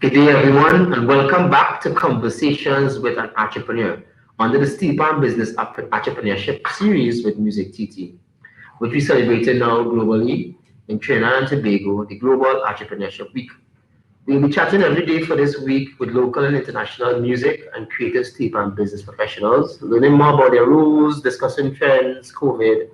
Good day, everyone, and welcome back to Conversations with an Entrepreneur under the Steelpan Business Entrepreneurship Series with Music TT, which we celebrated now globally in Trinidad and Tobago, the Global Entrepreneurship Week. We'll be chatting every day for this week with local and international music and creative Steelpan business professionals, learning more about their rules, discussing trends, COVID,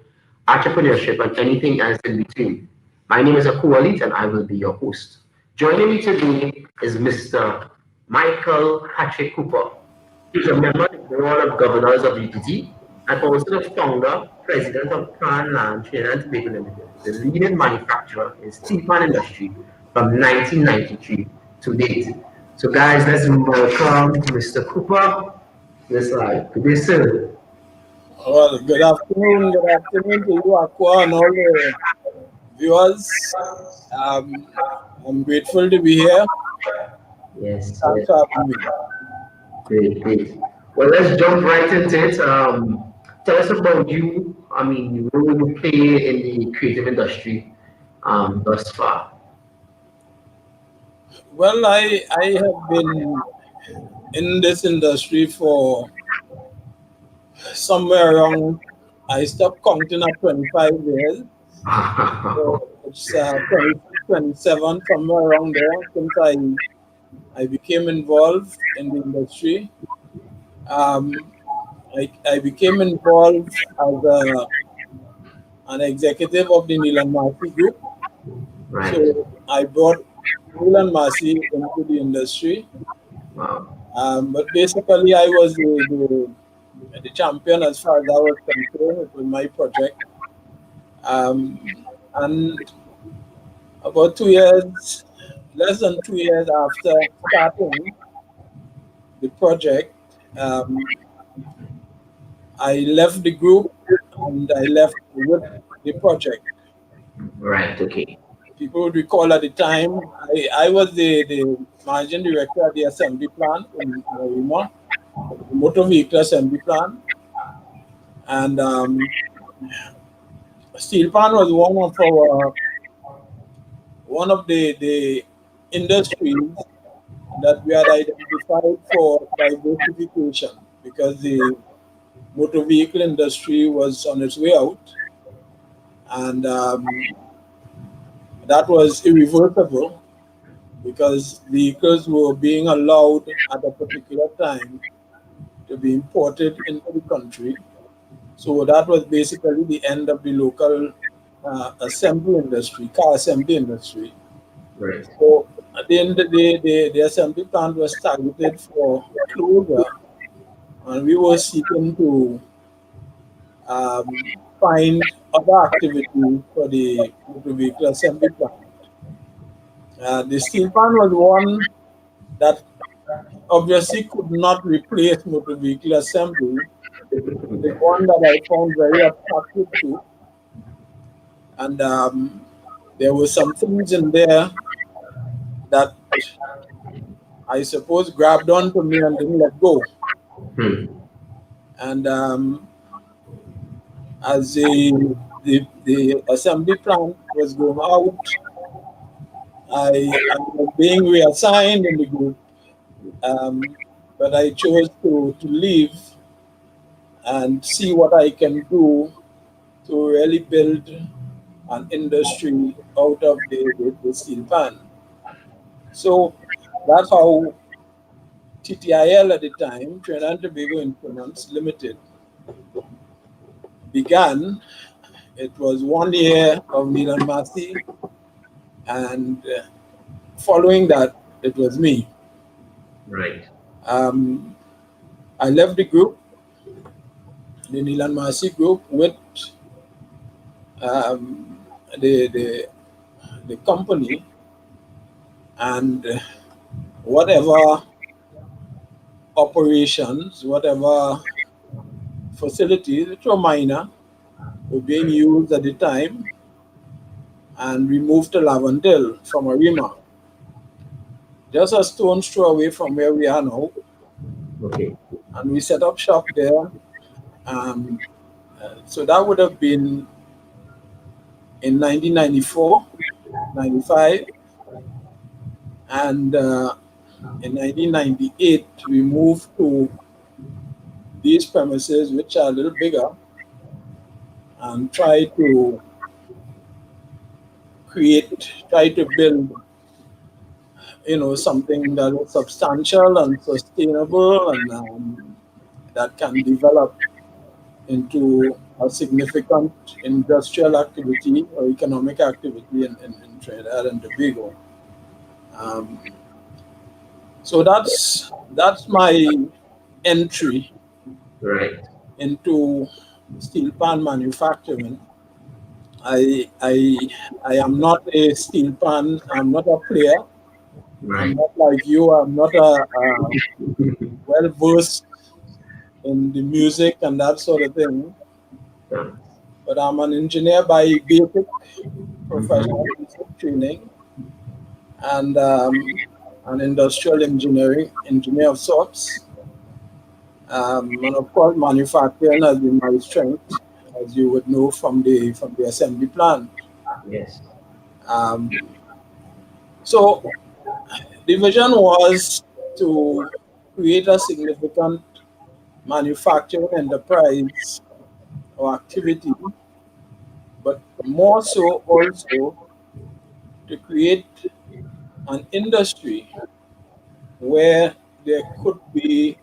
entrepreneurship, and anything else in between. My name is Akua Leith, and I will be your host. Joining me today is Mr. Michael Patrick Cooper. He's a member of the Board of Governors of UTT and also the founder, president of Panland Trinidad Tobago Ltd, the leading manufacturer in Steelpan Industry from 1993 to date. So guys, let's welcome Mr. Cooper. Yes, good day, sir. Well, good afternoon to you, Aqua, and all the viewers. I'm grateful to be here. Yes, Thanks for having me. great. Well, let's jump right into it. Tell us about you. I mean, the role you play in the creative industry thus far. Well, I have been in this industry for somewhere around, I stopped counting at 25 years. So it's 27, somewhere around there, since I became involved in the industry. I became involved as an executive of the Neil and Marcy Group. Right. So I brought Neil and Marcy into the industry. Wow. But basically, I was the champion as far as I was concerned. It was my project. And about 2 years, less than 2 years after starting the project, I left the group and I left with the project. Right, okay. People would recall at the time, I was the managing director at the assembly plant in Arima, the motor vehicle assembly plant. And Steelpan was one of the industries that we had identified for diversification, because the motor vehicle industry was on its way out, and that was irreversible because vehicles were being allowed at a particular time to be imported into the country. So that was basically the end of the local assembly industry, car assembly industry. Right. So at the end of the day, the assembly plant was targeted for closure, and we were seeking to find other activities for the motor vehicle assembly plant. The Steelpan was one that obviously could not replace motor vehicle assembly. The one that I found very attractive to, and there were some things in there that I suppose grabbed onto me and didn't let go. And as the assembly plant was going out, I was being reassigned in the group, but I chose to leave and see what I can do to really build an industry out of the Steelpan. So that's how TTIL at the time, Trinidad and Tobago Instruments Limited, began. It was 1 year of Neil and Marcy, and following that, it was me. Right. I left the group, the Neil and Marcy group, with the company, and whatever operations, whatever facilities, which were minor, were being used at the time, and we moved to Laventille from Arima, just a stone's throw away from where we are now. Okay. And we set up shop there. So that would have been in 1994, 95. And in 1998, we moved to these premises, which are a little bigger, and try to build, something that is substantial and sustainable, and that can develop into a significant industrial activity or economic activity in Trinidad and Tobago. Um, so that's my entry Right. into steel pan manufacturing. I am not a steel pan. I'm not a player. I'm Right. not like you. I'm not a well versed in the music and that sort of thing. Yeah. But I'm an engineer by basic professional Mhm. basic training, and an industrial engineer of sorts. And of course, manufacturing has been my strength, as you would know from the assembly plant. Yes. Um, so the vision was to create a significant manufacturing enterprise or activity, but more so also to create an industry where there could be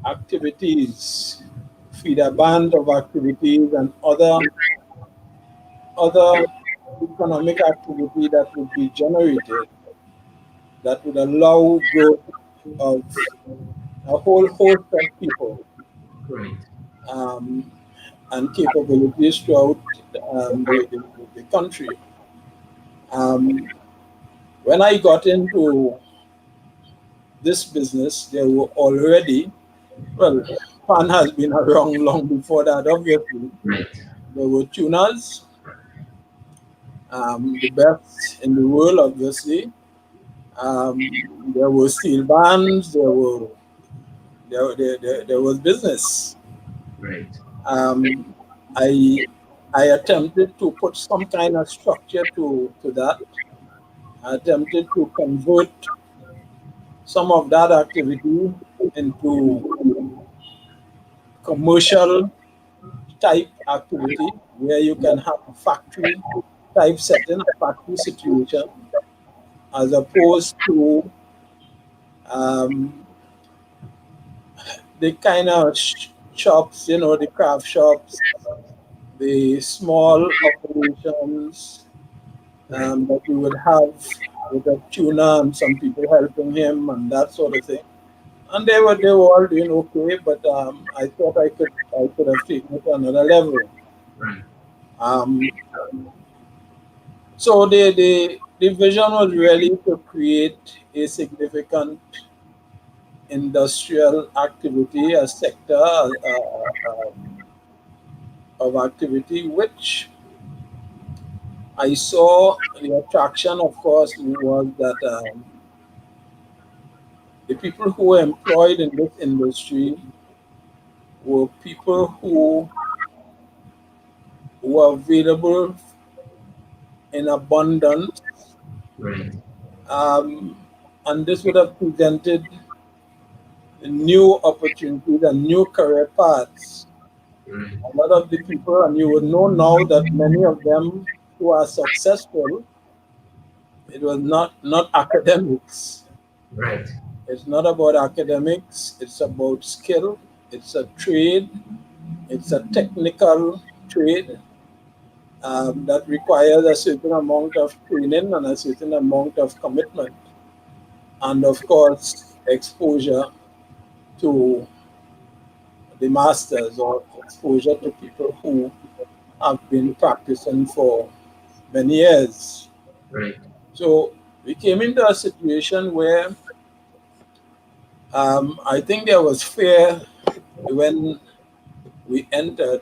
activities, feeder band of activities, and other economic activity that would be generated that would allow growth of a whole host of people, Right. um, and capabilities throughout the country. Um, when I got into this business, there were already, well, pan has been around long before that, obviously. Right. There were tuners, the best in the world, obviously. There were steel bands, there was business. Right. Um, I I attempted to put some kind of structure to that. I attempted to convert some of that activity into commercial type activity where you can have a factory type setting, a factory situation, as opposed to um, the kind of shops, the craft shops, the small operations Right. that you would have with a tuner and some people helping him and that sort of thing. And they were all doing okay, but I thought I could have taken it to another level. Right. Um, so the vision was really to create a significant industrial activity, a sector of activity, which I saw the attraction, of course, was that the people who were employed in this industry were people who were available in abundance, Right. um, and this would have presented new opportunities and new career paths. Right. A lot of the people, and you would know now that many of them who are successful, it was not academics. Right. It's not about academics. It's about skill. It's a trade. It's a technical trade that requires a certain amount of training and a certain amount of commitment, and of course exposure to the masters or exposure to people who have been practicing for many years. Right. So we came into a situation where I think there was fear when we entered,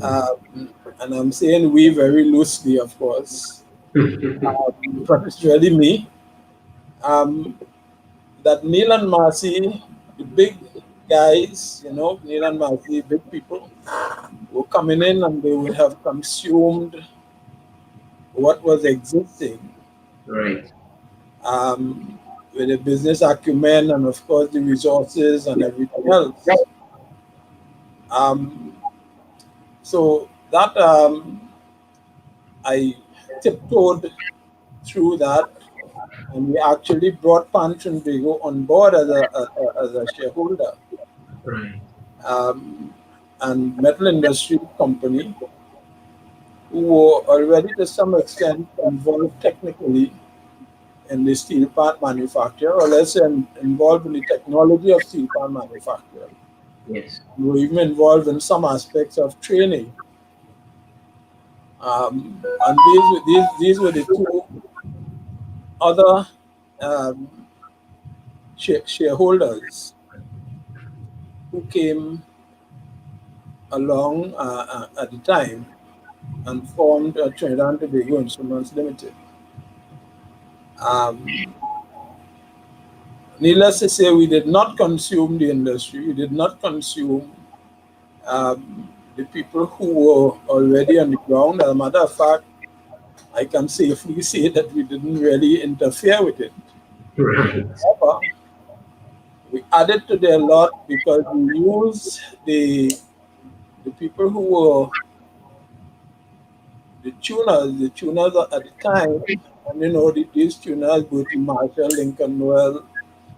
and I'm saying we very loosely, of course, but it's really me. Um, that Neil and Marcy, the big guys, Neil and Marcy, big people, were coming in and they would have consumed what was existing Right. um, with the business acumen and of course the resources and everything else. So that I tiptoed through that, and we actually brought Panland Trinidad Tobago on board as a shareholder. Right. And metal industry company who were already to some extent involved technically in the steel part manufacture, or let's say involved in the technology of steel part manufacture. Yes. We were even involved in some aspects of training. And these were the two other shareholders who came along at the time and formed Trinidad and Tobago Instruments Limited. Needless to say, we did not consume the industry. We did not consume the people who were already on the ground. As a matter of fact, I can safely say that we didn't really interfere with it. Right. However, we added to their lot because we used the people who were the tuners at the time, and you know, these tuners, Bertie Marshall, Lincoln Noel,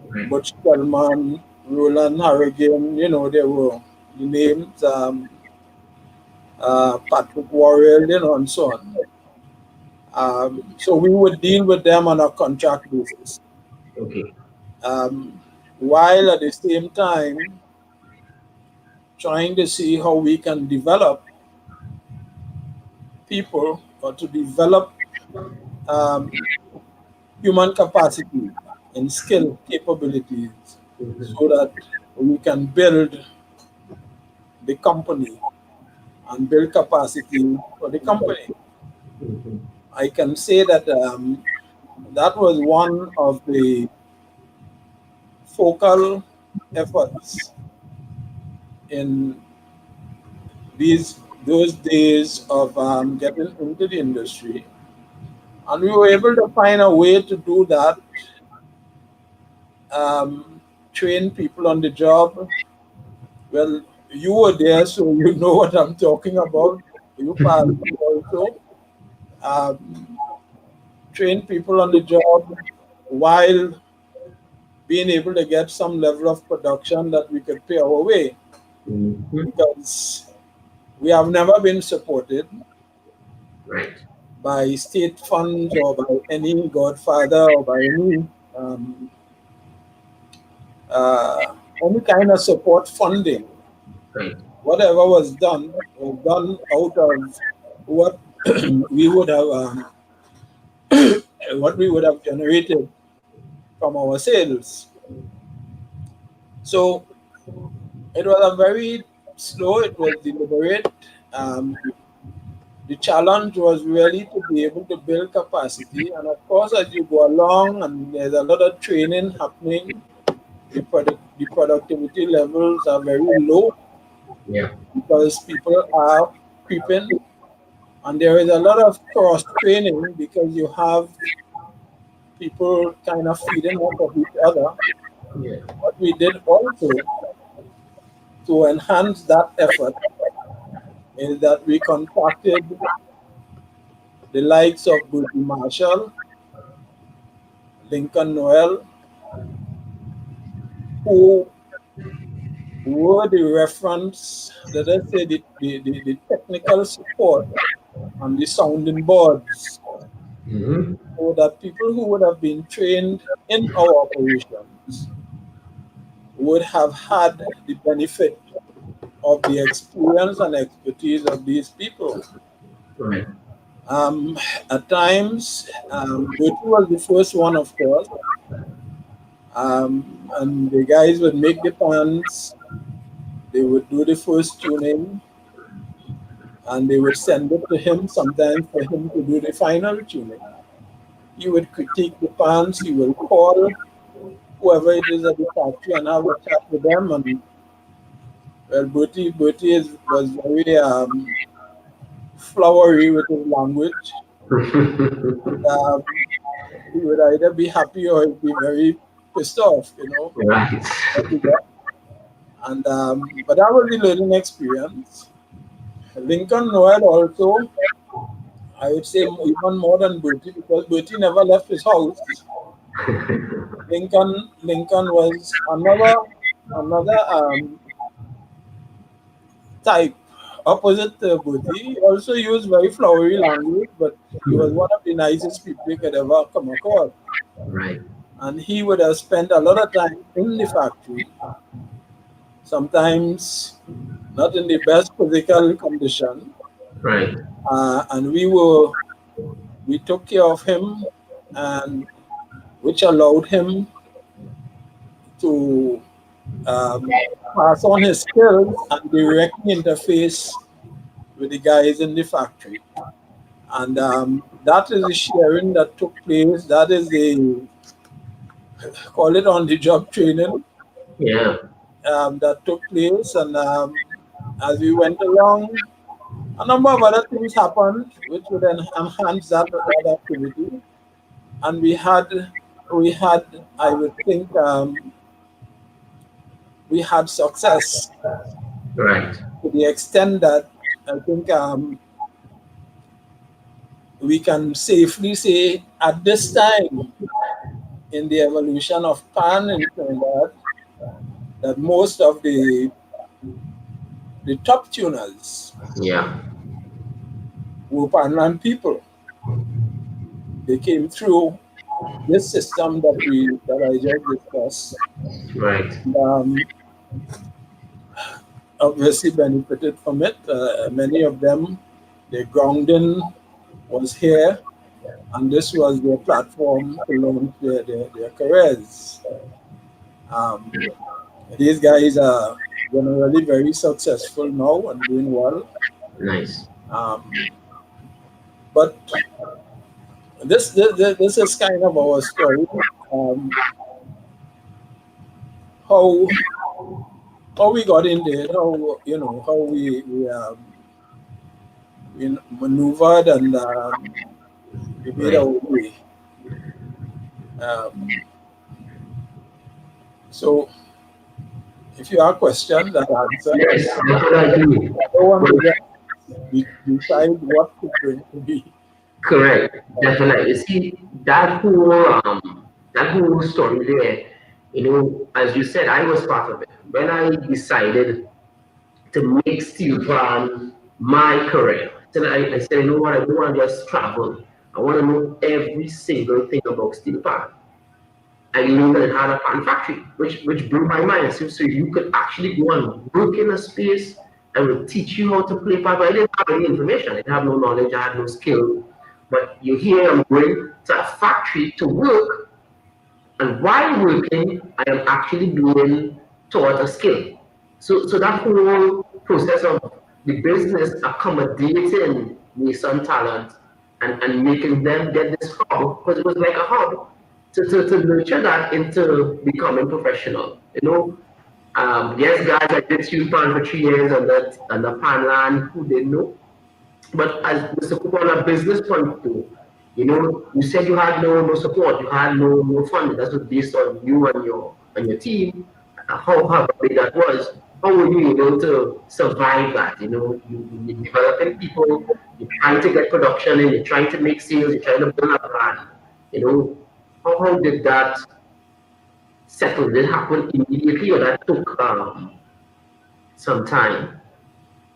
Right. Butch Spellman, Roland Harrigan, you know, there were the names, Patrick Warrell, you know, and so on. So we would deal with them on a contract basis. Okay. While at the same time trying to see how we can develop people or to develop human capacity and skill capabilities so that we can build the company and build capacity for the company. I can say that that was one of the focal efforts in those days of getting into the industry. And we were able to find a way to do that, train people on the job. Well, you were there, so you know what I'm talking about. You passed also. Train people on the job while being able to get some level of production that we could pay our way. Because we have never been supported Right. by state funds or by any godfather or by any kind of support funding. Right. Whatever was done out of what we would have what we would have generated from our sales. So it was a very slow, it was deliberate. The challenge was really to be able to build capacity. And of course, as you go along and there's a lot of training happening, the productivity levels are very low. Yeah. Because people are creeping. And there is a lot of cross training because you have people kind of feeding off of each other. Yeah. What we did also to enhance that effort is that we contacted the likes of Bertie Marshall, Lincoln Noel, who were the reference, let us say, the technical support on the sounding boards, so that people who would have been trained in our operations would have had the benefit of the experience and expertise of these people. Right. At times, Bertie was the first one, of course, and the guys would make the pans, they would do the first tuning, and they would send it to him, sometimes for him to do the final tuning. He would critique the pans, he will call whoever it is at the factory and have a chat with them. And well, Bertie was very flowery with his language. And, he would either be happy or he'd be very pissed off, you know. Right. And but that was the learning experience. Lincoln Noel also, I would say even more than Bertie, because Bertie never left his house. Lincoln was another type opposite to Bertie. He also used very flowery language, but he was one of the nicest people you could ever come across. Right. And he would have spent a lot of time in the factory, sometimes not in the best physical condition. Right. And we took care of him, and which allowed him to pass on his skills and directly interface with the guys in the factory. And that is the sharing that took place. That is the, call it on the job training, Yeah. that took place. And as we went along, a number of other things happened which would enhance that activity. And we had, I would think, we had success Right. to the extent that I think we can safely say at this time in the evolution of pan in Trinidad that most of the top tuners Yeah. were Panland people. They came through this system that I just discussed. Right. Obviously benefited from it. Many of them, their grounding was here, and this was their platform to launch their careers. These guys are generally very successful now and doing well. Nice. But this is kind of our story. How we got in there, how we maneuvered and we made our way. So, if you have questions, that answer. Yes, definitely. I don't want to decide what to bring to me. Correct. Definitely. You see, that whole story there, as you said, I was part of it. When I decided to make Steelpan my career, then I said, you know what, I don't want to just travel. I want to know every single thing about Steelpan. I learned that it had a pan factory, which blew my mind. So you could actually go and work in a space and would teach you how to play pan. But I didn't have any information. I didn't have no knowledge. I had no skill. But you hear I'm going to a factory to work, and while working, I am actually being taught a skill. So that whole process of the business accommodating nascent talent and making them get this hub, because it was like a hub, to nurture that into becoming professional. Yes, guys, I did Steelpan for 3 years on the Panland, who didn't know. But as Mr. Cooper, on a business point of view, you said you had no support, you had no funding. That was based on you and your team. How big that was. How were you able to survive that? You're developing people, you're trying to get production in, you're trying to make sales, you're trying to build a brand. How did that settle? Did it happen immediately, or that took some time?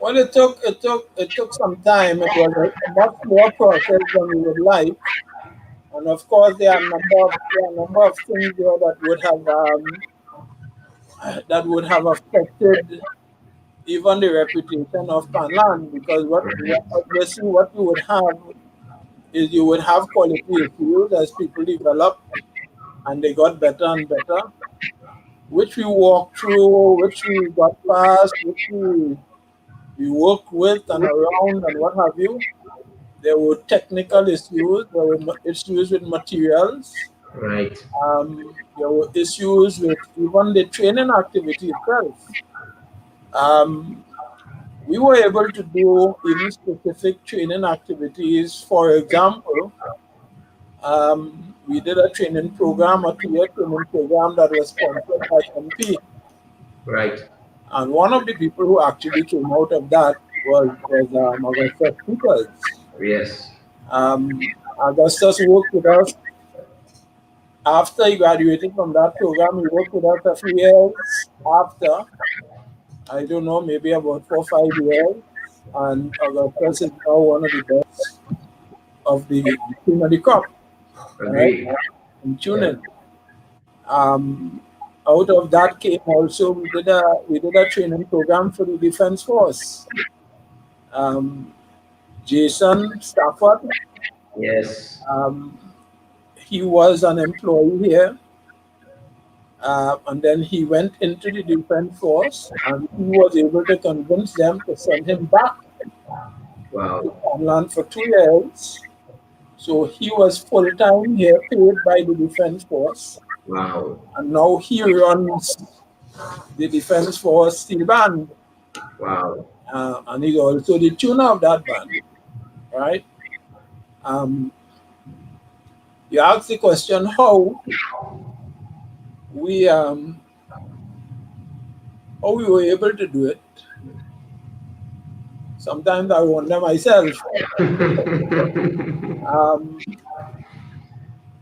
Well, it took some time. It was a much more process than we would like, and of course there are a number of things there that would have affected even the reputation of Panland, because obviously what you would have is you would have quality issues as people develop and they got better and better, which we walked through, which we got past, which we work with and around and what have you. There were technical issues, there were issues with materials. Right. There were issues with even the training activity itself. We were able to do even specific training activities. For example, We did a training program, a 2-year training program that was sponsored by MP. Right. And one of the people who actually came out of that was Augustus Peters. Yes. Augustus worked with us after he graduated from that program. He worked with us a few years after. I don't know, maybe about 4 or 5 years. And Augustus is now one of the best of the cream of the crop, right? Agreed. In tuning. Out of that came also we did a training program for the Defense Force. Jason Stafford, Yes. he was an employee here, and then he went into the Defense Force, and he was able to convince them to send him back Wow. to Panland for 2 years. So he was full-time here, paid by the Defense Force, Wow. and now he runs the Defense Force steel band, Wow. and he's also the tuner of that band, right? You asked the question how we were able to do it. Sometimes I wonder myself.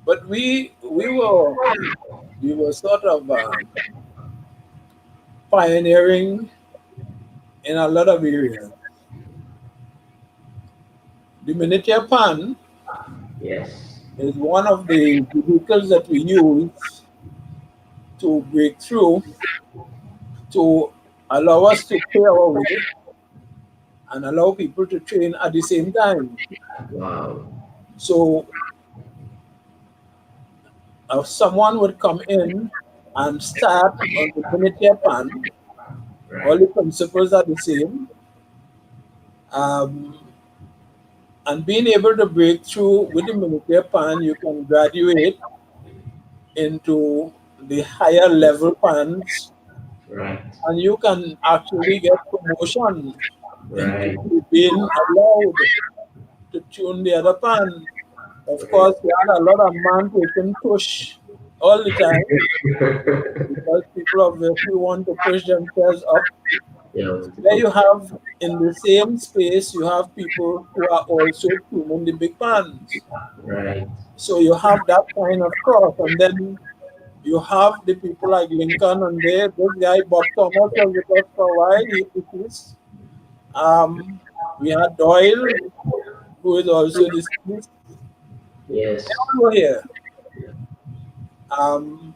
But we were sort of pioneering in a lot of areas. The miniature pan Yes. is one of the vehicles that we use to break through, to allow us to pay our way and allow people to train at the same time. Wow. So someone would come in and start on the miniature pan. All Right. the principles are the same. And being able to break through with the miniature pan, you can graduate into the higher level pans, Right. and you can actually get promotion Right. into being allowed to tune the other pan. Of course, we had a lot of man taking push all the time because people obviously want to push themselves up. Yeah. There you have, in the same space, you have people who are also tuning the big pans. Right. So you have that kind of cross, and then you have the people like Lincoln, and there, this guy Bob Thomas was with us for a while. He deceased. We had Doyle, who is also deceased. They Yes. all were here, um,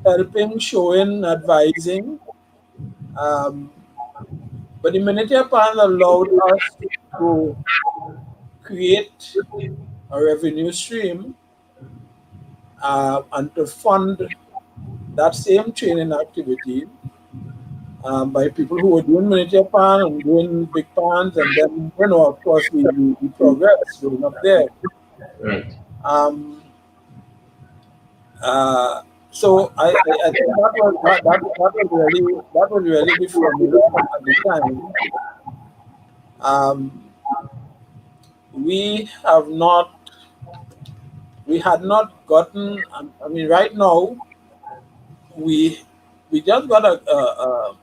helping, showing, advising. Um, but the miniature pan allowed us to create a revenue stream, and to fund that same training activity, by people who were doing miniature pan and doing big pans, and then, of course, we progress going up there. Right. Um, so I think that was really the formula at the time. Um, we have not we had not gotten. I mean, right now we just got a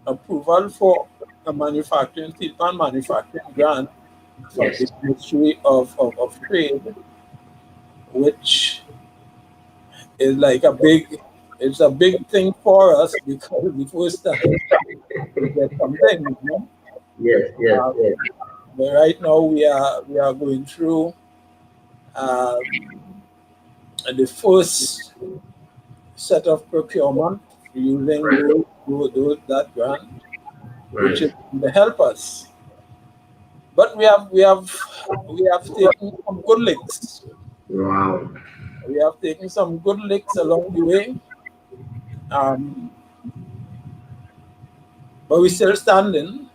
approval for a manufacturing steel pan manufacturing grant from the Yes. Ministry of Trade, which is like it's a big thing for us because the first time we get something, you know. Yes. Yes. Um, Yes. but right now we are going through the first set of procurement using Right. that grant, which is Right. going to help us. But we have taken some good licks. Wow. We have taken some good licks along the way, um, but we're still standing,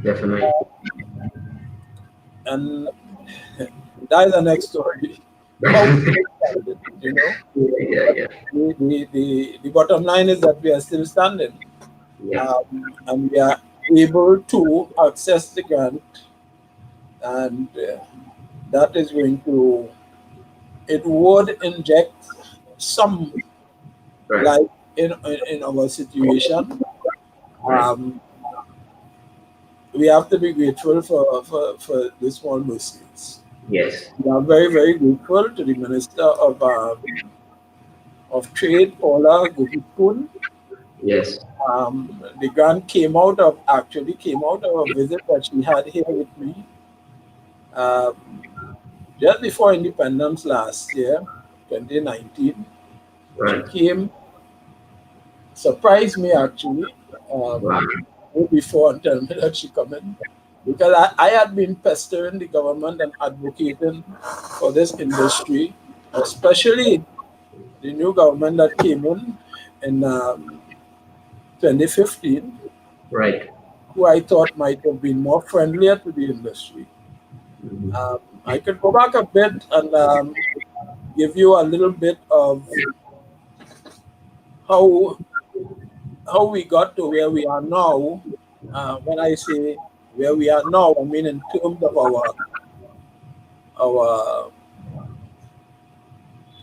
Definitely. and that is the next story. How we still standing, you know. Yeah. But Yeah. the bottom line is that we are still standing, Yeah. and we are able to access the grant, and that is going to it would inject some Right. light in our situation. Right. We have to be grateful for the small mercies. Yes. We are very, very grateful to the Minister of Trade, Paula Gupikun. Yes. The grant actually came out of a visit that she had here with me um, just before independence last year, 2019. She Right. came, surprised me actually, Wow. way before and tell me that she coming. Because I had been pestering the government and advocating for this industry, especially the new government that came in 2015, Right. who I thought might have been more friendlier to the industry. Mhm. I could go back a bit and give you a little bit of how how we got to where we are now. When I say where we are now, I mean in terms of our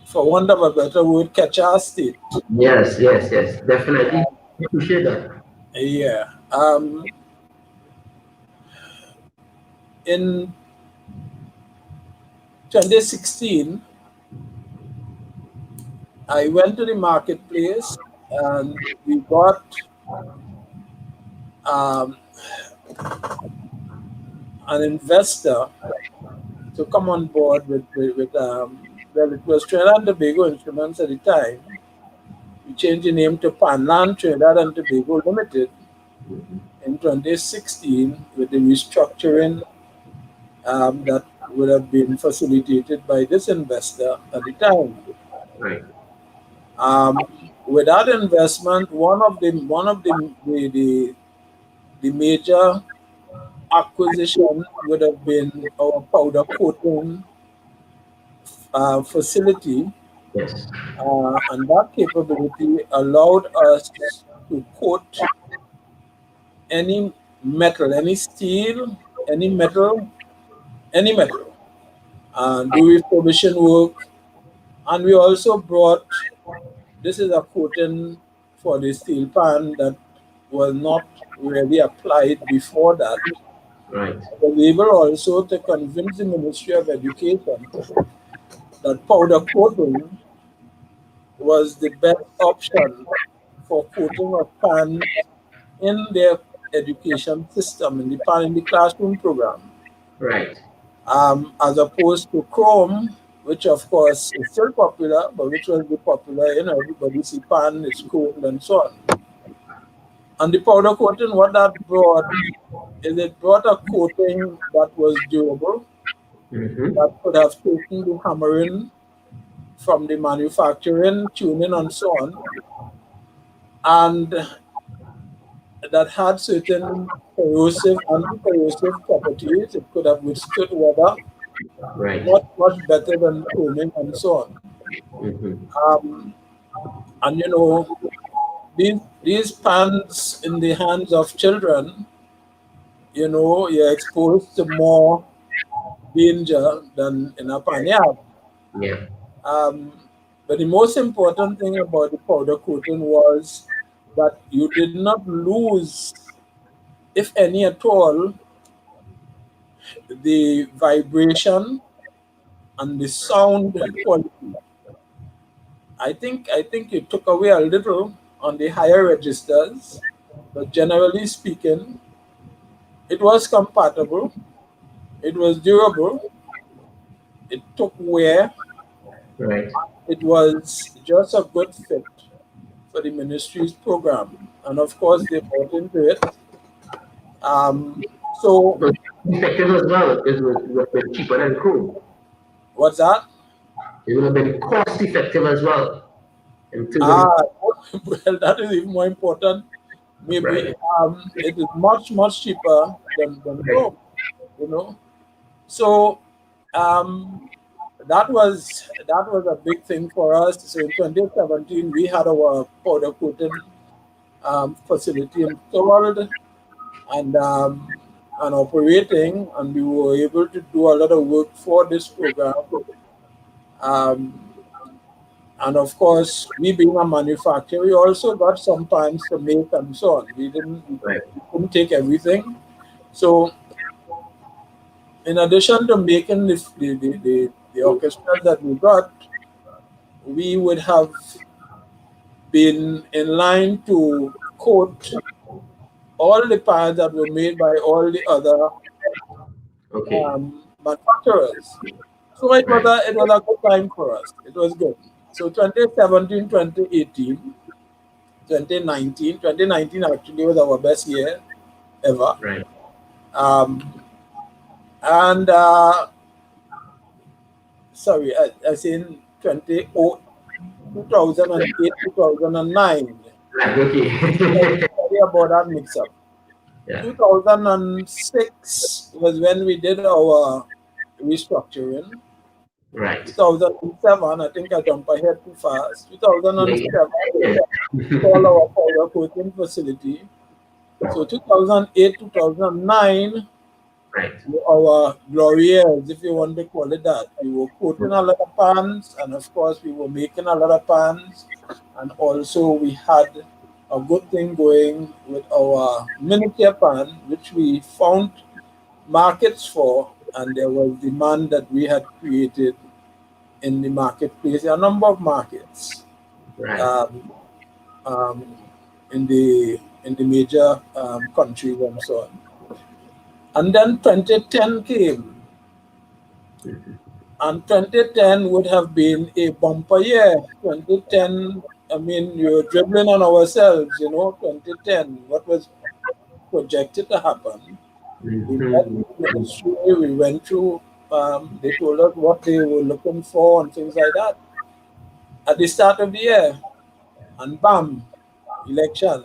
for want of a better word, catch our state. Yes. Yes. Yes. Definitely appreciate that. Yeah. In 2016, I went to the marketplace and we got um, an investor to come on board well, it was Trinidad and Tobago Instruments at the time. We changed the name to Panland Trinidad and Tobago Ltd. in 2016 with the restructuring that would have been facilitated by this investor at the time. Right. Um, with that investment, one of the major acquisition would have been our powder coating facility, Yes. and that capability allowed us to coat any metal, any steel, any metal, any metal, and do refurbishing work. And we also brought, this is a coating for the steel pan that was not really applied before that. Right. We were able also to convince the Ministry of Education that powder coating was the best option for coating of pan in their education system, in the classroom program, Right. as opposed to chrome, which of course is still popular, but which will be popular, everybody see pan, it's cold and so on. And the powder coating, what that brought is it brought a coating that was durable, Mm-hmm. that could have taken the hammering from the manufacturing, tuning, and so on, and that had certain corrosive, anti-corrosive properties. It could have withstood weather Right. much, much better than chroming and so on. Mm-hmm. Um, and these pans in the hands of children, you're exposed to more danger than in a panyard. Yeah. Um, but the most important thing about the powder coating was that you did not lose, if any at all, the vibration and the sound quality. I think it took away a little on the higher registers, but generally speaking, it was compatible, it was durable, it took wear, Right. it was just a good fit for the ministry's program. And of course, they bought into it. So, So effective as well. It would have been cheaper than crude. what's that? It would have been cost effective as well in terms of Ah, well, that is even more important. Maybe right. it is much, much cheaper than Right. chrome, you know. So um, that was a big thing for us. So in 2017, we had our powder coating facility installed and operating, and we were able to do a lot of work for this program. Um, and of course, we being a manufacturer, we also got some pans to make and so on. We Right. couldn't take everything. So in addition to making the orchestras that we got, we would have been in line to quote all the pans that were made by all the other Okay. manufacturers. So Right. it was a good time for us. It was good. So 2017, 2018, 2019, 2019 actually was our best year ever. Right. Um, and sorry, I in 2008, 2009. Right. Okay. Sorry about that mix up. Yeah. 2006 was when we did our restructuring. Right. 2007, I think I jumped ahead too fast. Yeah. 2007, Yeah. all our powder coating facility. So 2008, 2009, Right. our glory years, if you want to call it that. We were coating a lot of pans, and of course, we were making a lot of pans. And also, we had a good thing going with our miniature pan, which we found markets for, and there was demand that we had created in the marketplace, a number of markets Right. um, um, in the major countries and so on. And then 2010 came, and 2010 would have been a bumper year. 2010, I mean, we were dribbling on ourselves, 2010, what was projected to happen. We met Mhm. with the ministry, we went through, they told us what they were looking for and things like that at the start of the year. And bam, election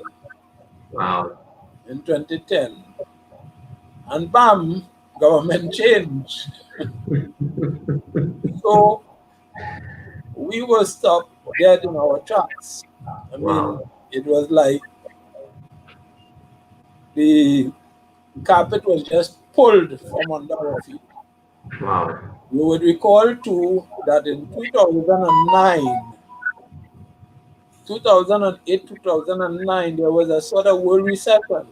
Wow. in 2010. And bam, government change. So we were stopped dead in our tracks. I mean, Wow. it was like the carpet was just pulled from under our feet. Wow. You would recall too that in 2009, 2008, 2009, there was a sort of world recession. And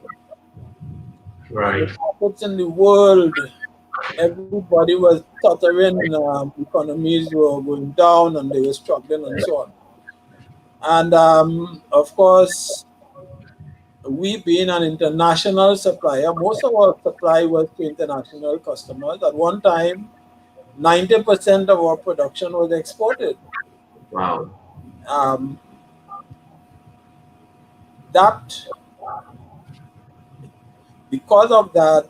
the Right. markets in the world, everybody was stuttering, economies were going down and they were struggling and so on. And of course, we being an international supplier, most of our supply was to international customers. At one time, 90% of our production was exported. Wow. Um, that, because of that,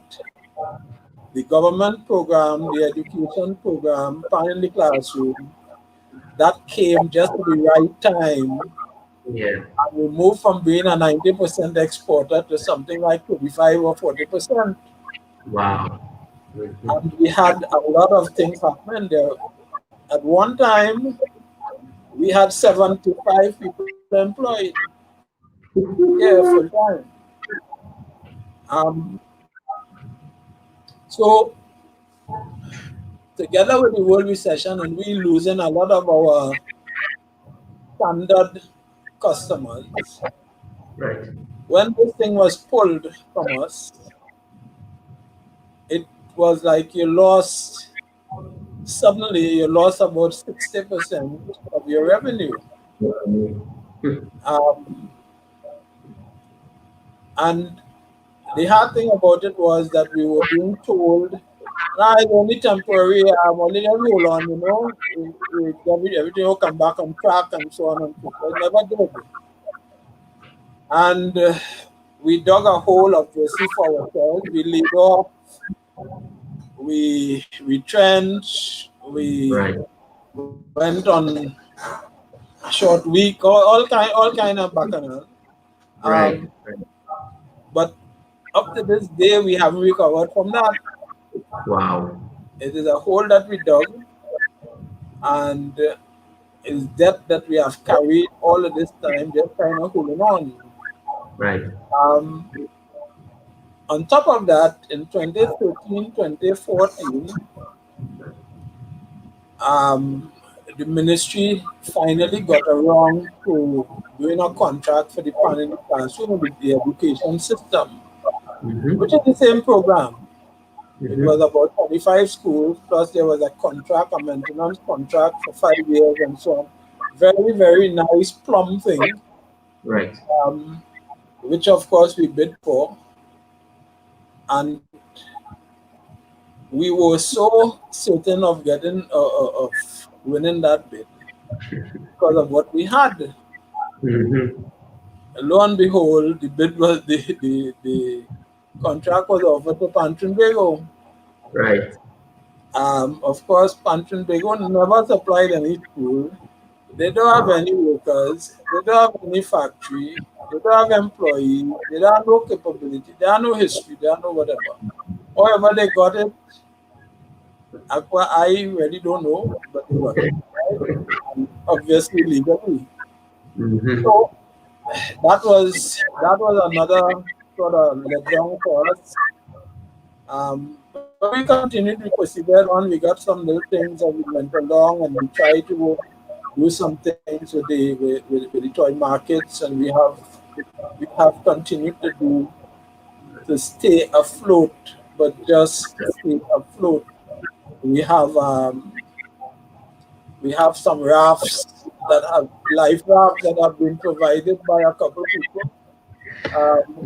the government program, the education program, Pan in the Classroom, that came just at the right time. Yeah. And we moved from being a 90% exporter to something like 35 or 40%. Wow. Mhm. And we had a lot of things happening there. At one time, we had 75 people employed. Yeah, full time. Um, so together with the world recession and we losing a lot of our standard customers, Right. when this thing was pulled from us, it was like suddenly you lost about 60% of your revenue. Um, and the hard thing about it was that we were being told, nah, it's only temporary, only just hold on, everything will come back on track and so on and so forth. It never did. And we dug a hole, obviously, for ourselves. We laid off, we retrenched, we Right. went on a short week, all kind of bacchanal. Right. Um, but up to this day, we haven't recovered from that. Wow. It is a hole that we dug, and it's debt that we have carried all of this time, just kind of holding on. Right. Um, on top of that, in 2013, 2014, um, the ministry finally got around to doing a contract for the Panland classroom with the education system, which is the same program. It was about 25 schools, plus there was a contract, a maintenance contract for 5 years and so on. Very, very nice plum thing. Right. Which of course we bid for. And we were so certain of getting, of winning that bid because of what we had. Lo and behold, the bid was, the contract was offered to Panland Trinidad. Right. Of course, Panland Trinidad never supplied any school. They don't have any workers. They don't have any factory. They don't have employees. They don't have no capability. They have no history. They have no whatever. However, they got it. Akua, I really don't know, but they got it. Right? And obviously, legally. So that was another sort of letdown for us. But we continued to persevered on. We got some little things and we went along and we tried to do some things with the toy markets, and we have continued to stay afloat, but just stay afloat. We have some rafts that have life rafts that have been provided by a couple of people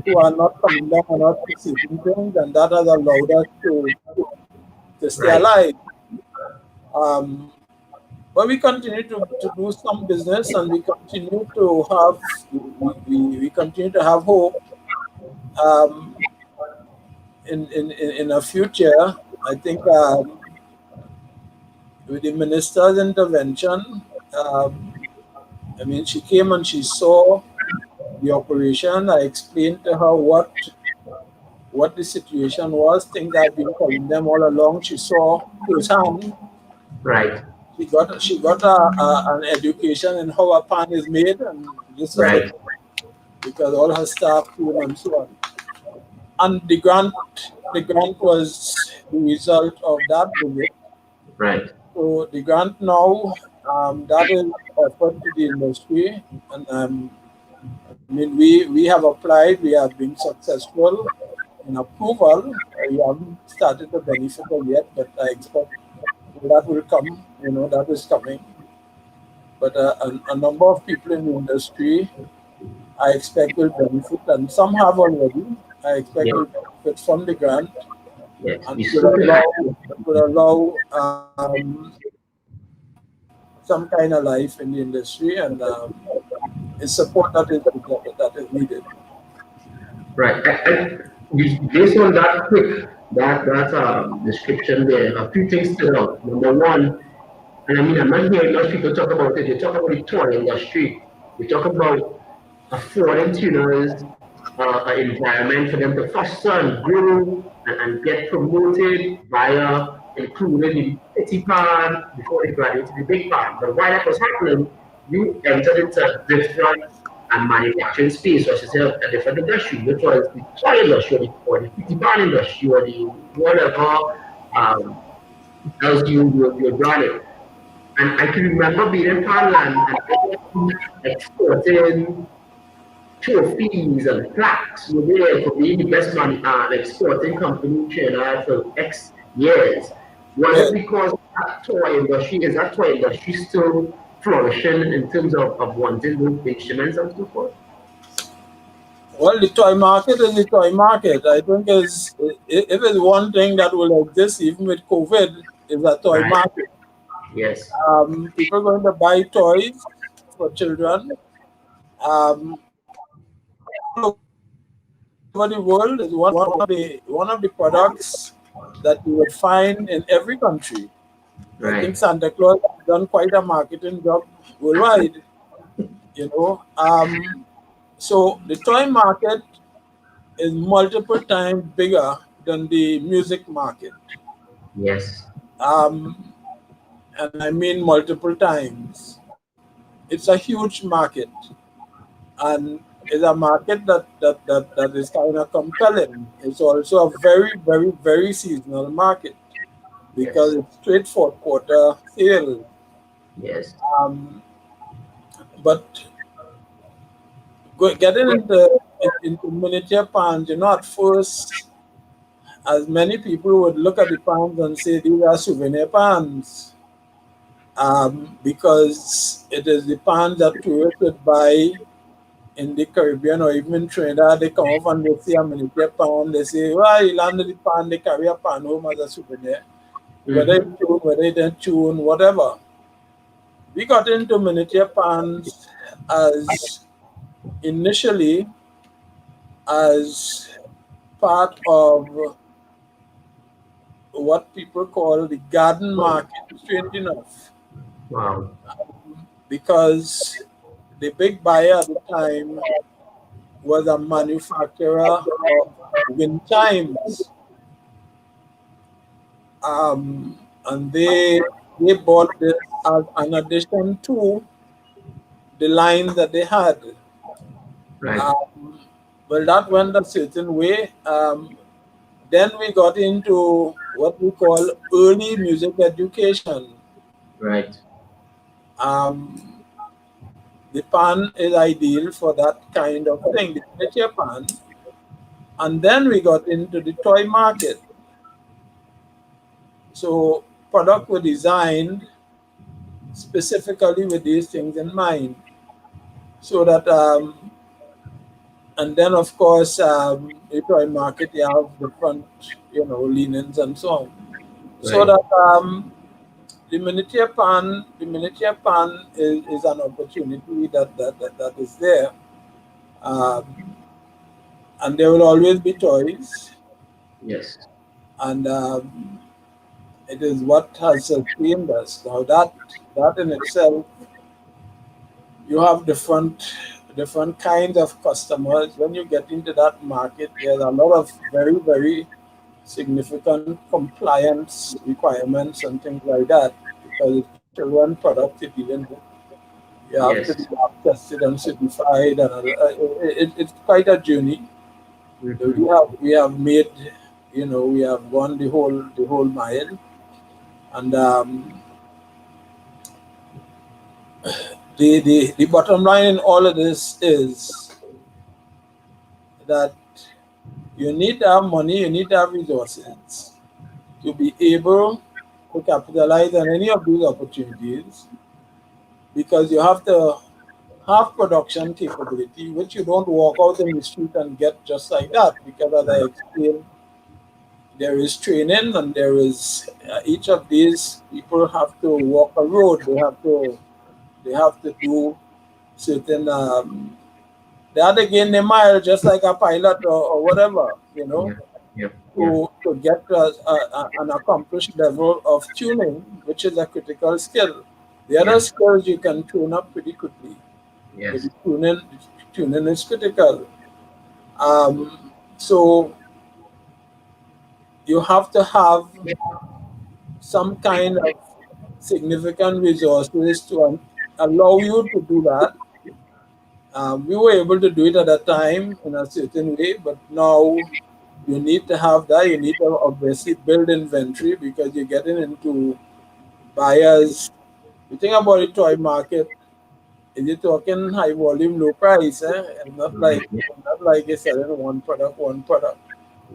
who are not coming down and not receiving things, and that has allowed us to stay alive. But we continue to do some business, and we continue to have hope in a future. I think with the minister's intervention, I mean, she came and she saw the operation. I explained to her what the situation was. Things I've been telling them all along. She saw firsthand. Right. She got an education in how a pan is made, and this was it, because all her staff came and so on. And the grant was the result of that visit. Right. So the grant now that is offered to the industry, and I mean we have applied. We have been successful in approval. We haven't started the benefit yet, but I expect that will come. You know, that is coming. But a number of people in the industry, I expect will benefit, and some have already. I expect will benefit from the grant, and will allow some kind of life in the industry, and it's support that is needed. Right. And based on that quick description there, a few things stood out. Number one, and I mean, I'm not hearing enough people talk about it. They talk about the toy industry. They talk about affording tuners an environment for them to foster and grow and get promoted via including the petty part before they graduate to the big part. But while that was happening, you entered into different manufacturing space, or I should say a different industry, which was the toy industry or the petty part industry or the whatever else you brought it. And I can remember being in Panland and exporting trophies and plaques. We were there for being the best exporting company in Trinidad for X years. Was it because that toy industry, is that toy industry still flourishing in terms of wanting those instruments and so forth? Well, the toy market is the toy market. I think if it's one thing that will exist even with COVID, is a toy market. Yes. People are going to buy toys for children. All over the world is one of the products that you would find in every country. I think Santa Claus has done quite a marketing job worldwide. You know, so the toy market is multiple times bigger than the music market. Yes. And I mean multiple times. It's a huge market, and it's a market that is kind of compelling. It's also a very, very, very seasonal market because it's straight for quarter sales. Yes. But getting into miniature pans, at first, as many people would look at the pans and say these are souvenir pans, because it is the pans that tourists would buy in the Caribbean or even in Trinidad. They come off and they see a miniature pan. They say, well, you landed the pan, they carry a pan home as a souvenir. Whether Mm-hmm. it's tune, whether it's tune, whatever. We got into miniature pans as initially as part of what people call the garden market, strange enough, Wow. because the big buyer at the time was a manufacturer of wind chimes. And they bought this as an addition to the line that they had. Right. Um, well, that went a certain way. Then we got into what we call early music education. Right. Um, the pan is ideal for that kind of thing, the miniature pan. And then we got into the toy market. So products were designed specifically with these things in mind. So that, and then of course, the toy market, you have different, leanings and so on. So Right. that the miniature pan is an opportunity that is there. Um, and there will always be toys. Yes. And it is what has sustained us. Now that in itself, you have different kinds of customers. When you get into that market, there's a lot of very, very significant compliance requirements and things like that, because it's children product you're dealing with. You have to be Yes. lab tested and certified, and it's quite a journey. Mm-hmm. We have made, we have gone the whole mile, and the bottom line in all of this is that you need to have money, you need to have resources to be able to capitalize on any of these opportunities, because you have to have production capability, which you don't walk out in the street and get just like that. Because as I Right. explained, there is training, and there is each of these people have to walk a road. They have to do certain. They have to gain a mile, just like a pilot or whatever, Yeah. Yeah. Yeah. to get an accomplished level of tuning, which is a critical skill. The other Yeah. skills you can tune up pretty quickly, but Yes. tuning is critical. So you have to have some kind of significant resources to allow you to do that. We were able to do it at that time in a certain way, but now you need to have that. You need to obviously build inventory, because you're getting into buyers. You think about the toy market, is you talking high volume, low price, and not like Right. Yeah. you're selling one product.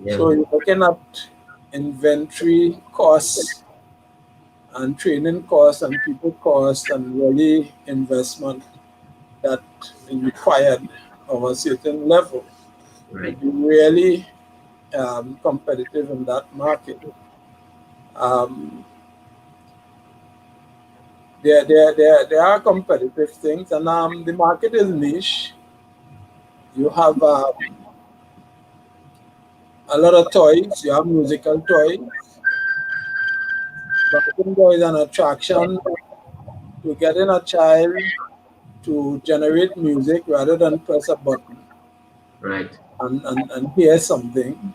Yeah. So you're looking at inventory costs and training costs and people costs and really investment that is required of a certain level to Right. be really competitive in that market. Um, there are competitive things, and the market is niche. You have a lot of toys. You have musical toys, but I think there is an attraction to getting a child to generate music rather than press a button Right. and hear something.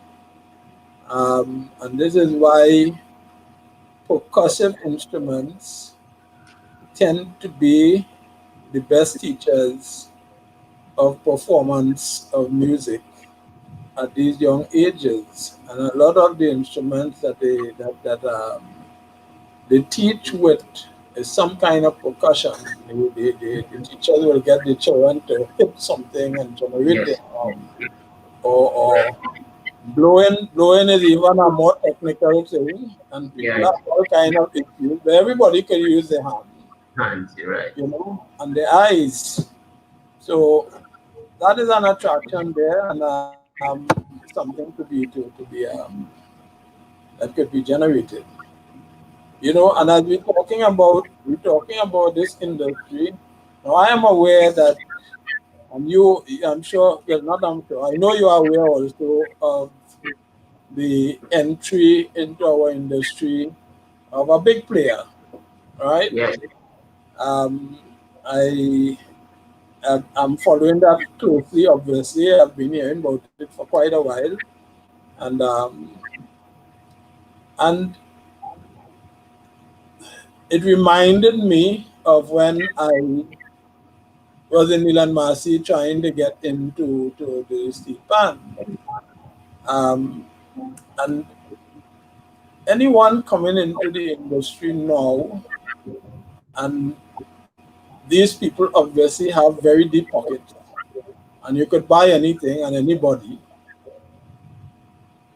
And this is why percussive instruments tend to be the best teachers of performance of music at these young ages. And a lot of the instruments that they teach with is some kind of percussion. The teachers will get the children to hit something and generate the Yes. or blowing is even a more technical thing, and people Yeah. have all kind of issues. But everybody can use their hand, Hands. You're right. and the eyes. So that is an attraction there, and something that could be generated. And as we're talking about this industry. Now I am aware that, and I'm sure, well, not I'm sure, I know you are aware also of the entry into our industry of a big player, right? Yes. Um, I I'm following that closely. Obviously, I've been hearing about it for quite a while, and and it reminded me of when I was in Milan Masi trying to get into to the steel pan. Um, and anyone coming into the industry now, and these people obviously have very deep pockets, and you could buy anything and anybody.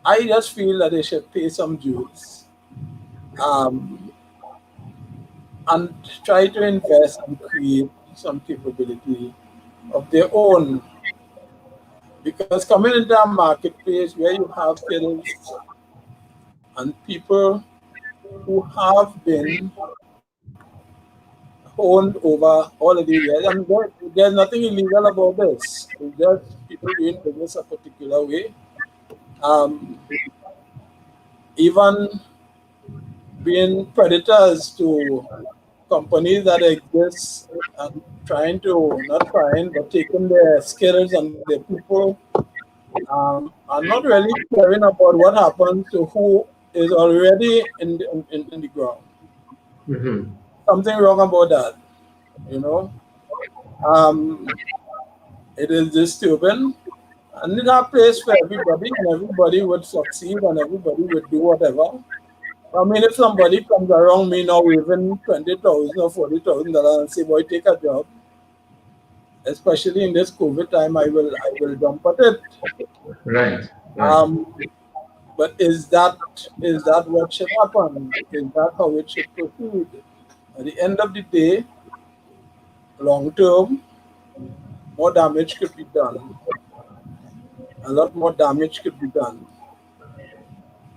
I just feel that they should pay some dues, um, and try to invest and create some capability of their own. Because coming into a marketplace where you have skills and people who have been honed over all of these years, and there's nothing illegal about this. It's just people doing business a particular way. Um, even being predators to companies that exist and trying to, not trying, but taking their skills and their people, are not really caring about what happens to who is already in the ground. Mm-hmm. Something wrong about that, you know. Um, it is disturbing, and it's a place for everybody, and everybody would succeed, and everybody would do whatever. I mean, if somebody comes around me now waving 20,000 or $40,000 and say, "Boy, take a job," especially in this COVID time, I will jump at it. Right. Right. Um, but is that what should happen? Is that how it should proceed? At the end of the day, long term, more damage could be done. A lot more damage could be done.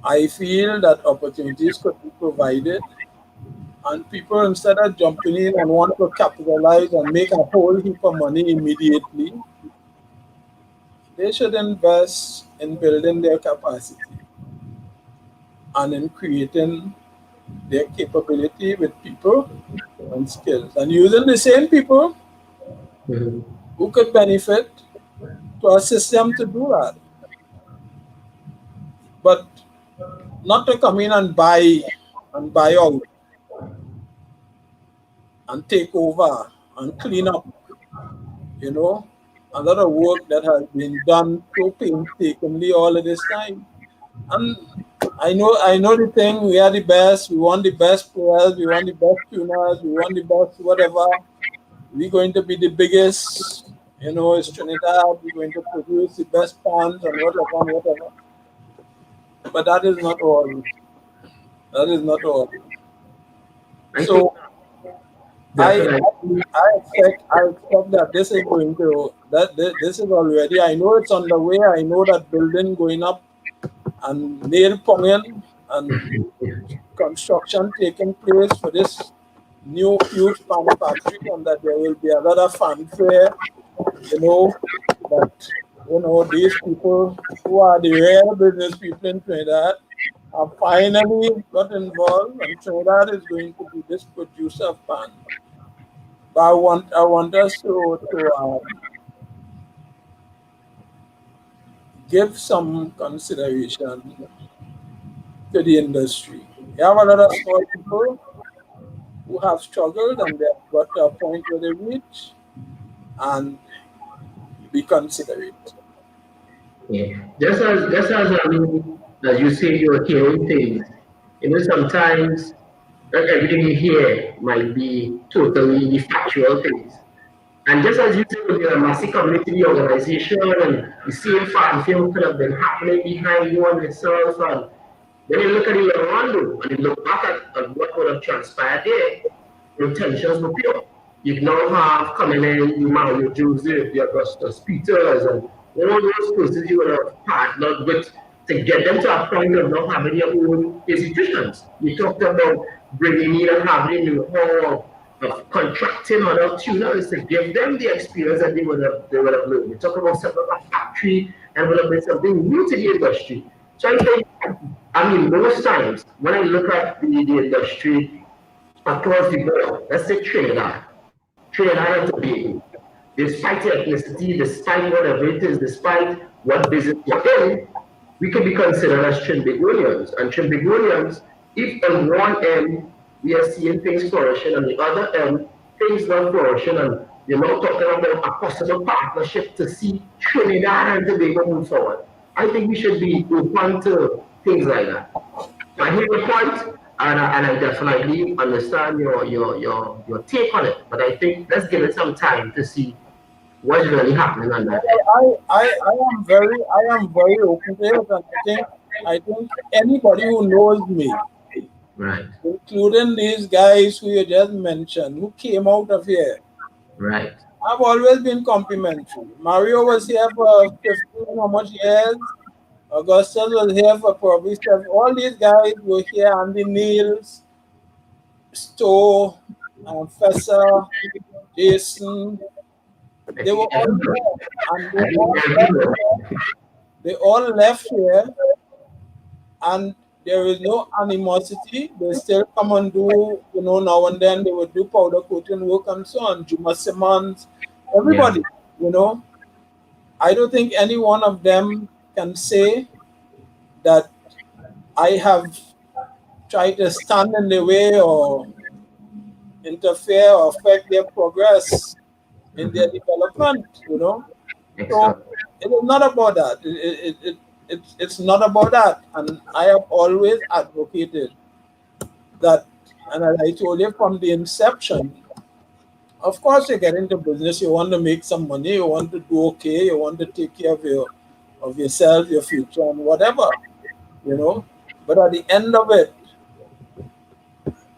I feel that opportunities could be provided, and people, instead of jumping in and want to capitalize and make a whole heap of money immediately, they should invest in building their capacity and in creating their capability with people and skills, and using the same people Mm-hmm. who could benefit to assist them to do that. But not to come in and buy out and take over and clean up, you know, a lot of work that has been done so painstakingly all of this time. And I know the thing, we are the best, we want the best players, we want the best tuners, we want the best whatever. We're going to be the biggest, it's Trinidad, we're going to produce the best pans and whatever and whatever. But that is not all. That is not all. I think So I definitely. I expect that this is already, I know it's on the way. I know that building going up and nail ponging and construction taking place for this new huge pan factory, and that there will be a lot of fanfare, you know, that these people who are the real business people in Trinidad have finally got involved, and Trinidad is going to be this producer of pan. But I want us to give some consideration to the industry. You have a lot of small people who have struggled and they've got to a point where they reach, and be considerate. Yeah. Just as I mean, as you say, you're hearing things. Sometimes Not everything you hear might be totally factual things. And just as you said with your massive community organization and the same farm film could have been happening behind you on itself, and then you look at it in Orlando and you look back at what would have transpired there, your tensions were pure. You now have coming in the Mario Joseph, the Augustus Peters, and all those persons you would have partnered with to get them to a point of not having your own institutions. You talked about bringing in and having a new hall of contracting other tuners to give them the experience that they would have learned. You talk about setting up a factory and would have been something new to the industry. So I think, I mean, most times when I look at the industry across the board, let's say Trinidad and Tobago, despite your ethnicity, despite whatever it is, despite what business you're in, we can be considered as Trinbagonians. And Trinbagonians, if on one end we are seeing things flourishing, on the other end, things not flourishing, and you're now talking about a possible partnership to see Trinidad and Tobago move forward. I think we should be open to things like that. So I hear your point, and I definitely understand your take on it. But I think let's give it some time to see what's really happening on that. I am very open to it, and I think anybody who knows me, Right, including these guys who you just mentioned, who came out of here, right, I've always been complimentary. Mario was here for 15 how much years. Augustus was here for probably 7. All these guys were here, Andy Niels, Stowe, Fessa, Jason. They were all here, and they all left here, and there is no animosity. They still come and do, now and then they would do powder coating work and so on. Juma Simmons, everybody, I don't think any one of them can say that I have tried to stand in the way or interfere or affect their progress in their development, So it is not about that. It's not about that. And I have always advocated that, and as I told you from the inception, of course you get into business, you want to make some money, you want to do okay, you want to take care of yourself, your future, and whatever, But at the end of it,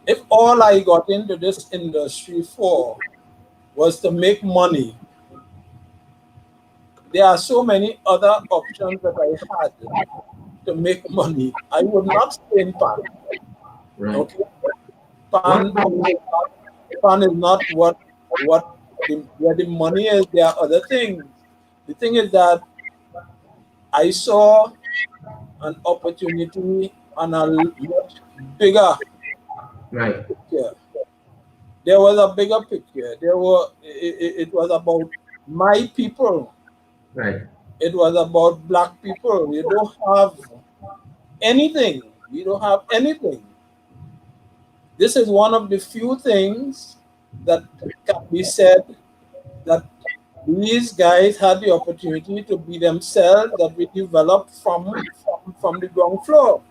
if all I got into this industry for was to make money, there are so many other options that I had to make money. I would not stay in Pan. right. Okay, Pan is not what where the money is. There are other things. The thing is that I saw an opportunity on a much bigger Right. picture. There was a bigger picture. It was about my people. Right. It was about black people. You don't have anything. You don't have anything. This is one of the few things that can be said that these guys had the opportunity to be themselves, that we developed from the ground floor,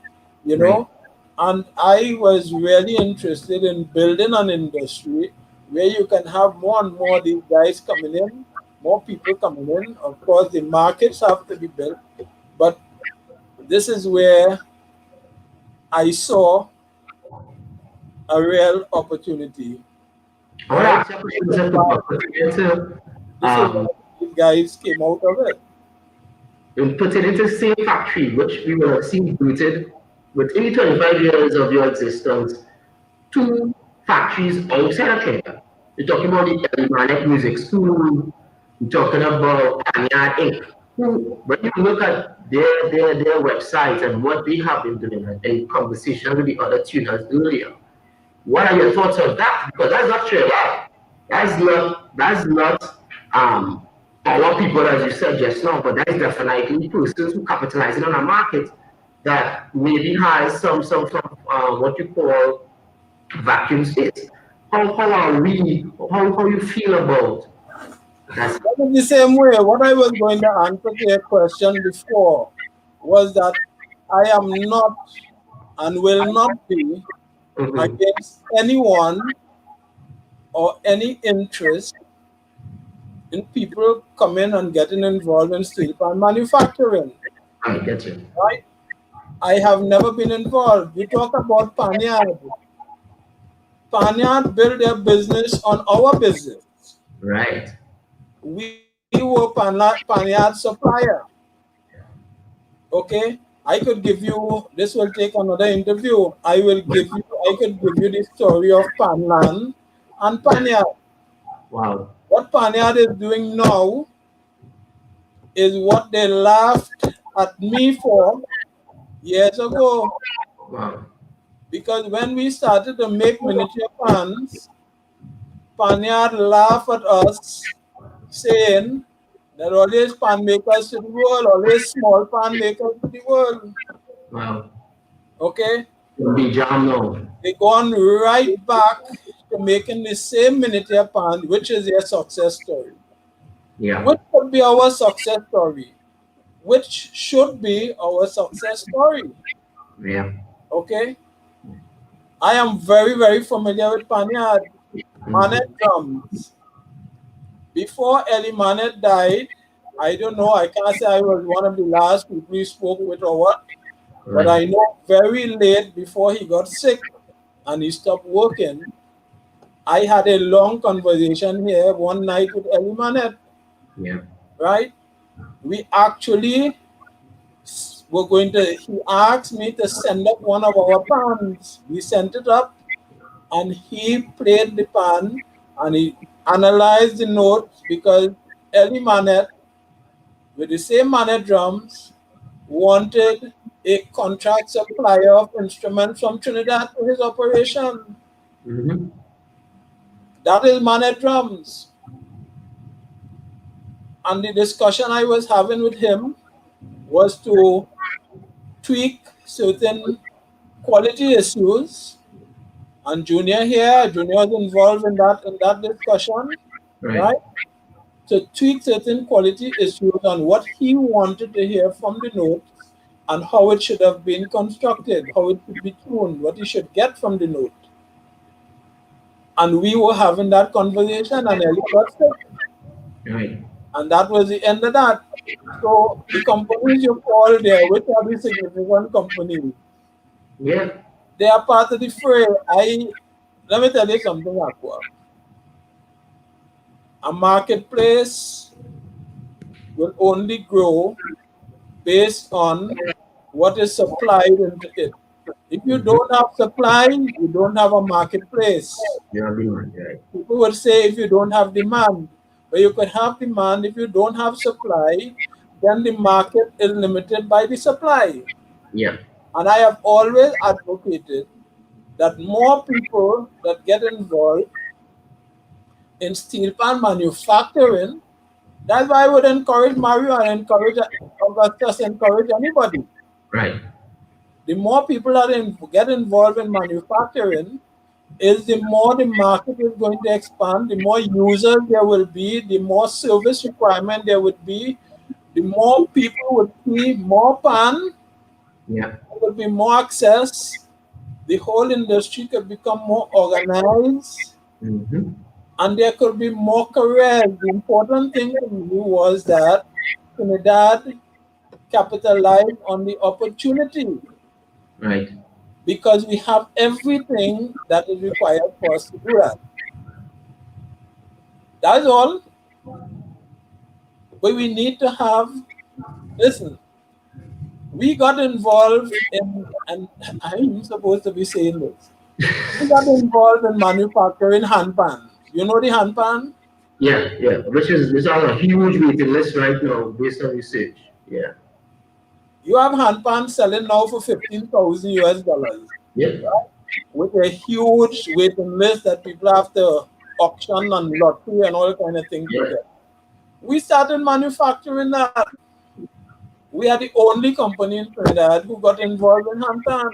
Right. And I was really interested in building an industry where you can have more and more of these guys coming in, more people coming in. Of course, the markets have to be built, but this is where I saw a real opportunity. I want to ask you a question, Mr. Tupac, pertaining This is why these guys came out of it. pertaining to the same factory, which we will have seen booted within the 25 years of your existence, two factories outside of Trinidad. You're talking about the Electronic Music School, you're talking about Panland Inc., who, when you look at their websites and what they have been doing in conversation with the other tuners earlier, what are your thoughts on that? Because that's not true. That's not our people, as you said just now, but that is definitely persons who capitalizing on a market that maybe has some what you call vacuum space. How are we? How you feel about that? But in the same way, what I was going to answer to your question before was that I am not and will not be against anyone or any interest in people coming and getting involved in steel pan manufacturing. I get you. Right? I have never been involved. You talk about Panland. Panland built their business on our business. Right. We were Panland supplier. Okay? I could give you, this will take another interview. I could give you the story of Panland and Panland. Wow. What Panland is doing now is what they laughed at me for years ago. Wow. Because when we started to make miniature pans, Panyard laughed at us, saying that always pan makers to the world, always small pan makers to the world. Wow. Okay? Be jam now. They gone right back to making the same miniature pan, which is their success story. Yeah. Which could be our success story? Which should be our success story? Yeah. Okay? I am very, very familiar with Panyard. Manet drums. Before Ellie Manet died, I don't know, I can't say I was one of the last people he spoke with or what, but I know very late before he got sick and he stopped working, I had a long conversation here one night with Ellie Manet, Yeah. right? We actually were going to, he asked me to send up one of our pans. We sent it up and he played the pan and he analyzed the notes because Ellie Manet, with the same Manet drums, wanted a contract supplier of instruments from Trinidad to his operation. Mm-hmm. That is Manet drums. And the discussion I was having with him was to tweak certain quality issues. And Junior was involved in that discussion, right? To tweak certain quality issues on what he wanted to hear from the notes and how it should have been constructed, how it should be tuned, what he should get from the note. And we were having that conversation and Ellie got sick. Right. And that was the end of that. So the companies you call there, which are the significant companies, Yeah. they are part of the fray. Let me tell you something, Akua. A marketplace will only grow based on what is supplied into it. If you don't have supply, you don't have a marketplace. Yeah. Right. People would say if you don't have demand, but you could have demand if you don't have supply, then the market is limited by the supply. Yeah. And I have always advocated that more people that get involved in steel pan manufacturing, that's why I would encourage Mario and encourage Augustus, encourage anybody. Right. The more people that get involved in manufacturing, is the more the market is going to expand, the more users there will be, the more service requirement there would be, the more people would see more pan, Yeah. there will be more access, the whole industry could become more organized, Mm-hmm. and there could be more careers. The important thing to me was that Trinidad capitalized on the opportunity Right. because we have everything that is required for us to do that. That's all. But we need to have, listen, we got involved in, and I'm supposed to be saying this, we got involved in manufacturing handpan. You know the handpan? Yeah. Yeah. Which is on a huge waiting list right now based on research. Yeah. You have handpan selling now for $15,000 US, Yeah. right? With a huge waiting list that people have to auction and lottery and all kind of things to get. We started manufacturing that. We are the only company in Trinidad who got involved in handpan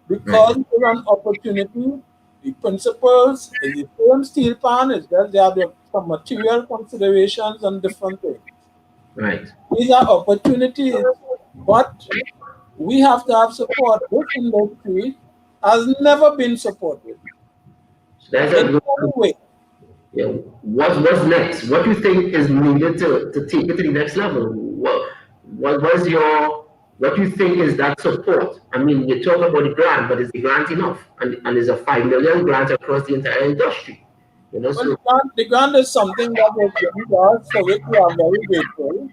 because it was an opportunity. The principles is the same steel pan, is that they have some material considerations and different things. Right. These are opportunities, but we have to have support. This industry has never been supported So that's in a good. any way. Yeah. What's next? What do you think is needed to take it to the next level? What do you think is that support? I mean, you talk about the grant, but is the grant enough? And is a 5 million grant across the entire industry? You know, Well, so the grant is something that was given to us, for which we are very grateful.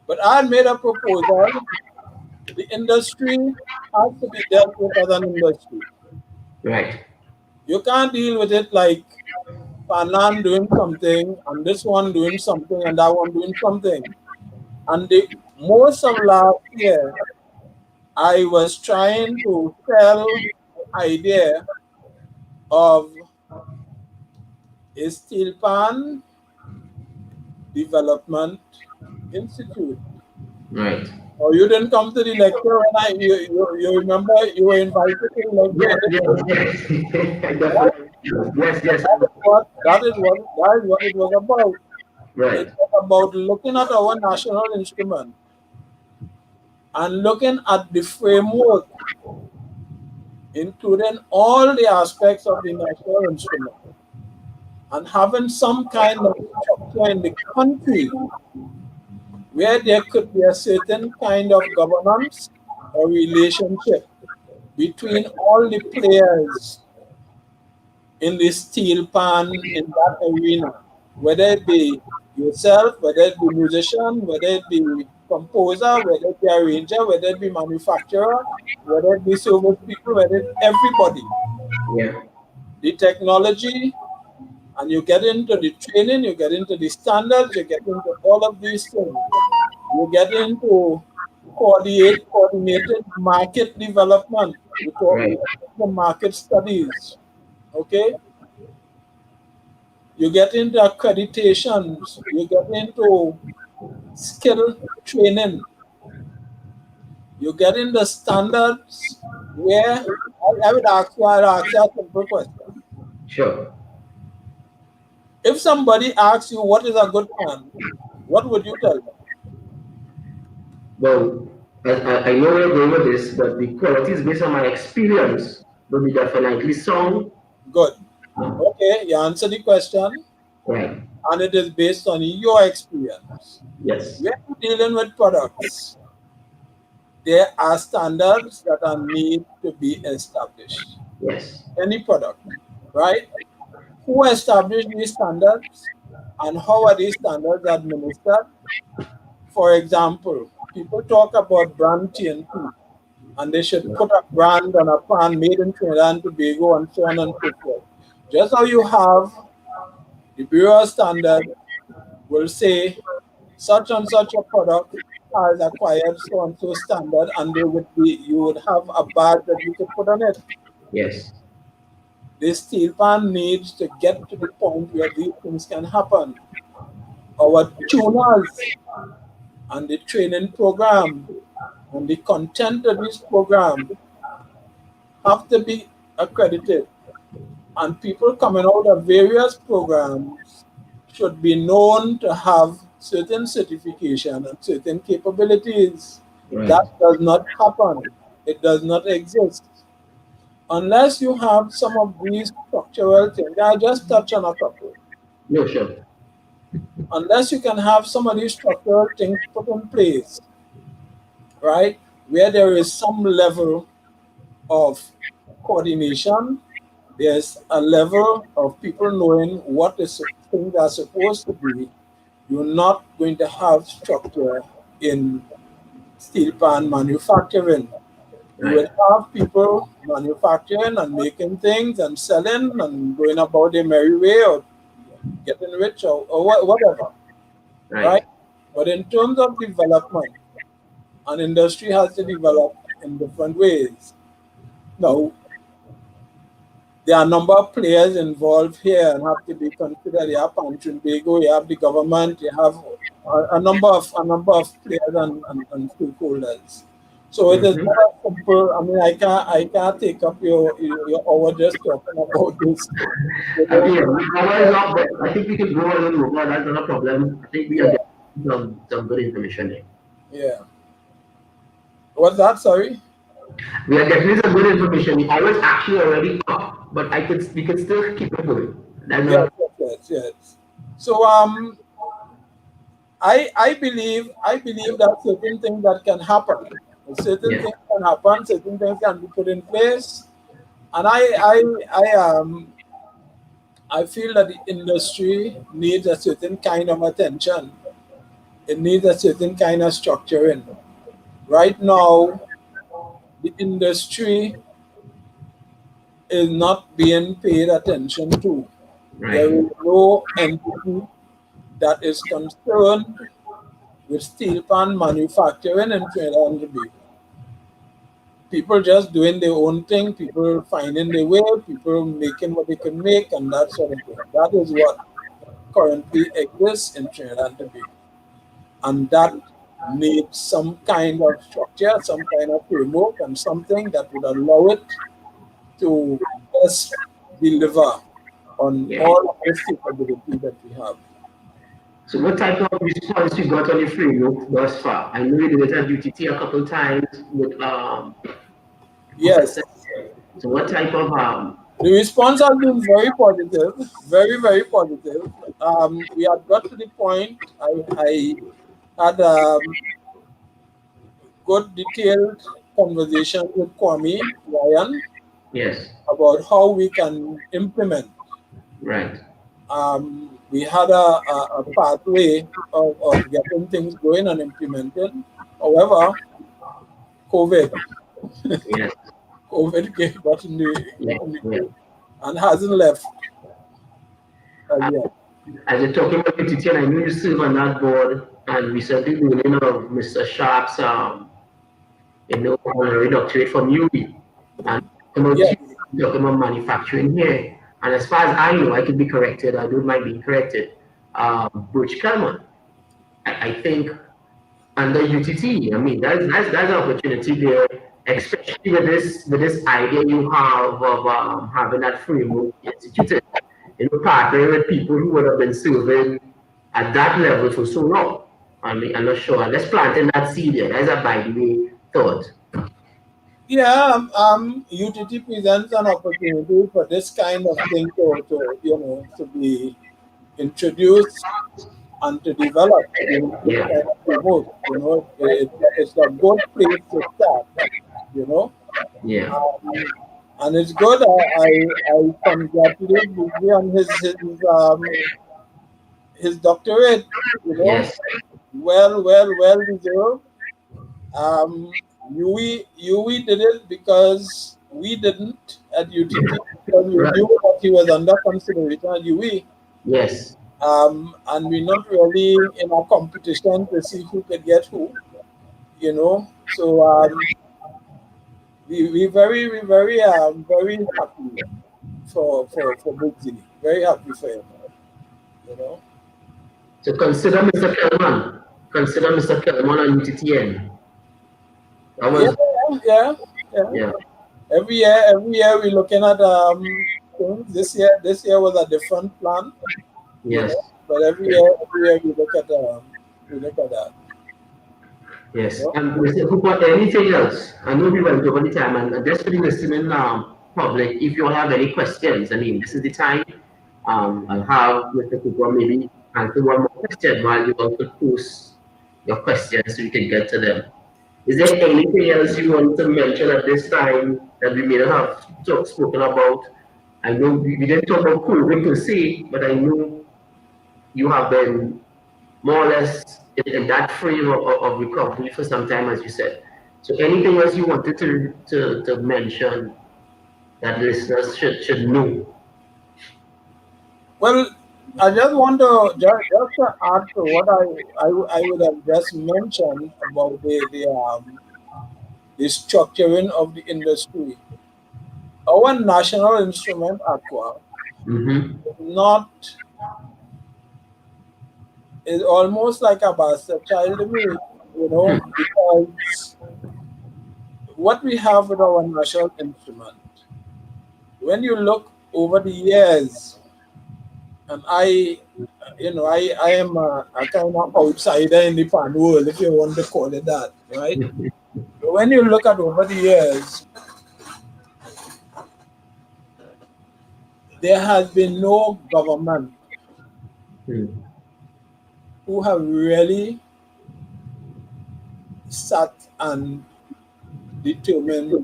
But I had made a proposal. The industry has to be dealt with as an industry. right, You can't deal with it like Panland doing something, and this one doing something, and that one doing something. And most of last year, I was trying to sell the idea of a Steelpan Development Institute. right. Oh, you didn't come to the lecture when you remember you were invited to the lecture. Yes, yes, yes. I definitely. Yes, yes. That is what it was about. It Right, was about looking at our national instrument and looking at the framework, including all the aspects of the national instrument, and having some kind of structure in the country where there could be a certain kind of governance or relationship between all the players in the steel pan in that arena, whether it be yourself, whether it be musician, whether it be composer, whether it be arranger, whether it be manufacturer, whether it be service people, whether it everybody. yeah, The technology, and you get into the training, you get into the standards, you get into all of these things. You get into coordinated market development. We right, talk the market studies. Okay, you get into accreditations, you get into skill training, you get into standards where I'd ask you a simple question. sure. If somebody asks you what is a good plan, what would you tell them? Well, I know where you're going with this, but the qualities based on my experience will be definitely sound. Good. Okay, you answer the question, Right. and it is based on your experience. Yes. When you're dealing with products, there are standards that are need to be established. Yes. Any product, right? Who established these standards and how are these standards administered? For example, people talk about brand TNT and they should put a brand on a pan made in Trinidad and Tobago and so on and so forth. Just how you have the Bureau of Standard will say such and such a product has acquired so and so standard, and you would have a badge that you could put on it. Yes. The steel pan needs to get to the point where these things can happen. Our tuners and the training program and the content of this program have to be accredited. And people coming out of various programs should be known to have certain certification and certain capabilities. Right. That does not happen. It does not exist. Unless you have some of these structural things, I just touch on a couple. No, sure. Unless you can have some of these structural things put in place, right, where there is some level of coordination, there's a level of people knowing what the things are supposed to be. You're not going to have structure in steel pan manufacturing. You Right. will have people manufacturing and making things and selling and going about their merry way or getting rich or whatever, Right. right? But in terms of development, an industry has to develop in different ways. Now, there are a number of players involved here and have to be considered. You have Panland Trinidad, you have the government, you have a number of players and stakeholders. So it is Mm-hmm. not a simple. I mean, I can't take up your hour just talking about this. You I mean, know? the hour is up, but I think we can go a little over. That's not a problem. I think we are Yeah, getting some good information there. yeah. What's that? Sorry. We are getting some good information. I was actually already up, but we could still keep it going. That's Yes, not, yes, yes. So I believe that certain things that can happen. Certain yeah, things can happen, certain things can be put in place. And I feel that the industry needs a certain kind of attention. It needs a certain kind of structuring. Right now, the industry is not being paid attention to. There right. is no entity that is concerned with steel pan manufacturing in Trinidad and Tobago. People just doing their own thing, people finding their way, people making what they can make, and that sort of thing. That is what currently exists in Trinidad and Tobago. And that needs some kind of structure, some kind of framework, and something that would allow it to best deliver on Yeah. all of this capability that we have. So what type of response you got on the framework thus far? I know you did it at UTT a couple times with Yes, Professor. So what type of the response has been very positive, very, very positive. We had got to the point, I had good detailed conversation with Kwame Ryan yes, about how we can implement. right. We had a pathway of getting things going and implemented. However, COVID, Yes, got in the yeah, yeah. way and hasn't left as Uh, yet. As you're talking about UTT, and I know you serve on that board, and recently learning of Mr. Sharp's honorary doctorate from UB. And Yes. talking about manufacturing here. And as far as I know, I could be corrected, I don't mind being corrected. Butch Kelman, I think under UTT, I mean that's an opportunity there, especially with this idea you have of having that framework instituted. Partnering with people who would have been serving at that level for so long. I mean, I'm not sure. Let's plant in that seed there. That's a by the way thought. Yeah, UTT presents an opportunity for this kind of thing to be introduced and to develop, this Yeah, kind of remote, it's a good place to start, you know. yeah, And it's good. I congratulate Bugli on his doctorate, you know, yes, well deserved. Um, UE did it because we didn't at UTT because we right, knew that he was under consideration at UE. yes. And we're not really in a competition to see who could get who, you know. So we very happy for Bootsy. Very happy for him, you know. So consider Mr. Kelman. Consider Mr. Kelman on UTTN. That Yeah, was, yeah, yeah. yeah, Every year we're looking at things. This year was a different plan, you yes, know. But every year we look at that, you yes. know. And Mr. Cooper, anything else? I know we went over the time, and just for the listening public, if you all have any questions, I mean, this is the time. I'll have Mr. Cooper maybe answer one more question while you also post your questions so you can get to them. Is there anything else you want to mention at this time that we may not have spoken about? I know we didn't talk about COVID per se, but I know you have been more or less in that frame of recovery for some time, as you said. So anything else you wanted to mention that listeners should know? Well, I just want to just to add to what I would have just mentioned about the structuring of the industry. Our national instrument, Aqua, Mm-hmm. is not is almost like a bastard child to me, because what we have with our national instrument, when you look over the years, and I am a kind of outsider in the pan world, if you want to call it that, right? when you look at over the years, there has been no government who have really sat and determined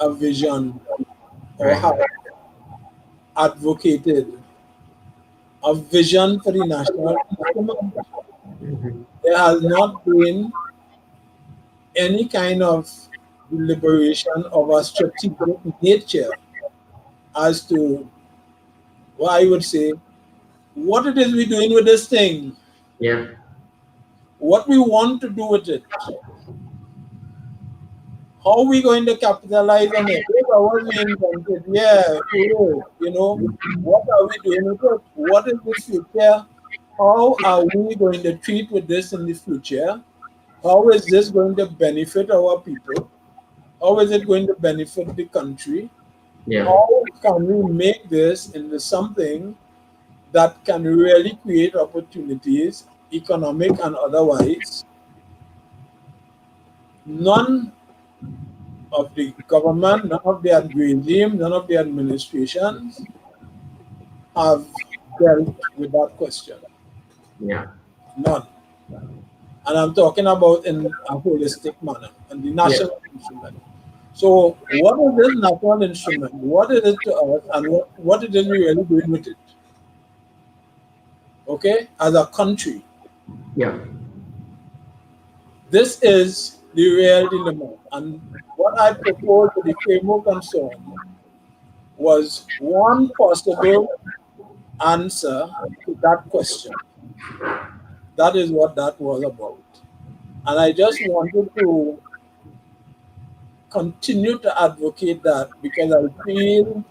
a vision or have advocated a vision for the national instrument. There has not been any kind of deliberation of a strategic nature as to what I would say, what it is we're doing with this thing, what we want to do with it, how are we going to capitalize on it? If I was invented, you know, what are we doing with it? What is the future? How are we going to treat with this in the future? How is this going to benefit our people? How is it going to benefit the country? How can we make this into something that can really create opportunities, economic and otherwise? None of the government, none of the regime, none of the administrations have dealt with that question. None. And I'm talking about in a holistic manner, and the national instrument. So what is this national instrument? What is it to us, and what it is we really doing with it? Okay, as a country. This is the real dilemma. And what I proposed to the framework concern was one possible answer to that question. That is what that was about. And I just wanted to continue to advocate that because I feel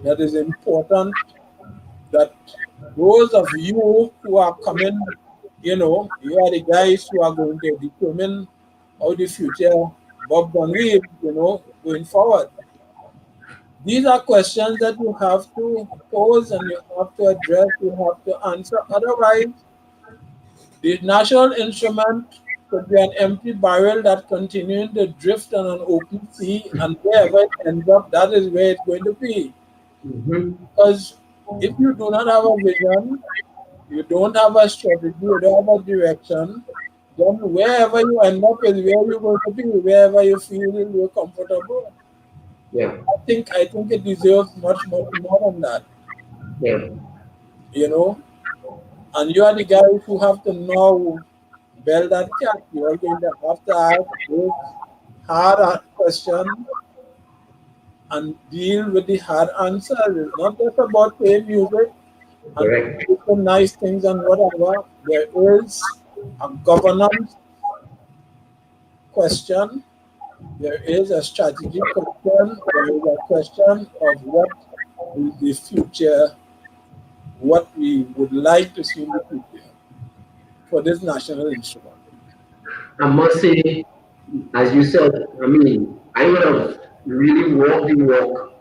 that it's important that those of you who are coming, you know, you are the guys who are going to determine how the future Bob Gunweave, you know, going forward. These are questions that you have to pose and you have to address, you have to answer. Otherwise, the national instrument could be an empty barrel that continuing to drift on an open sea, and wherever it ends up, that is where it's going to be. Because if you do not have a vision, you don't have a strategy, you don't have a direction, then wherever you end up is where you're going to be, wherever you feel you're comfortable. I think it deserves much more than that. You know, and you are the guys who have to now build that cat. You are going to have to ask those hard questions and deal with the hard answers. It's not just about playing music and doing nice things and whatever. There is a governance question. There is a strategy question. There is a question of what is the future, what we would like to see in the future for this national instrument. I must say, as you said, I mean, I would have really walked the walk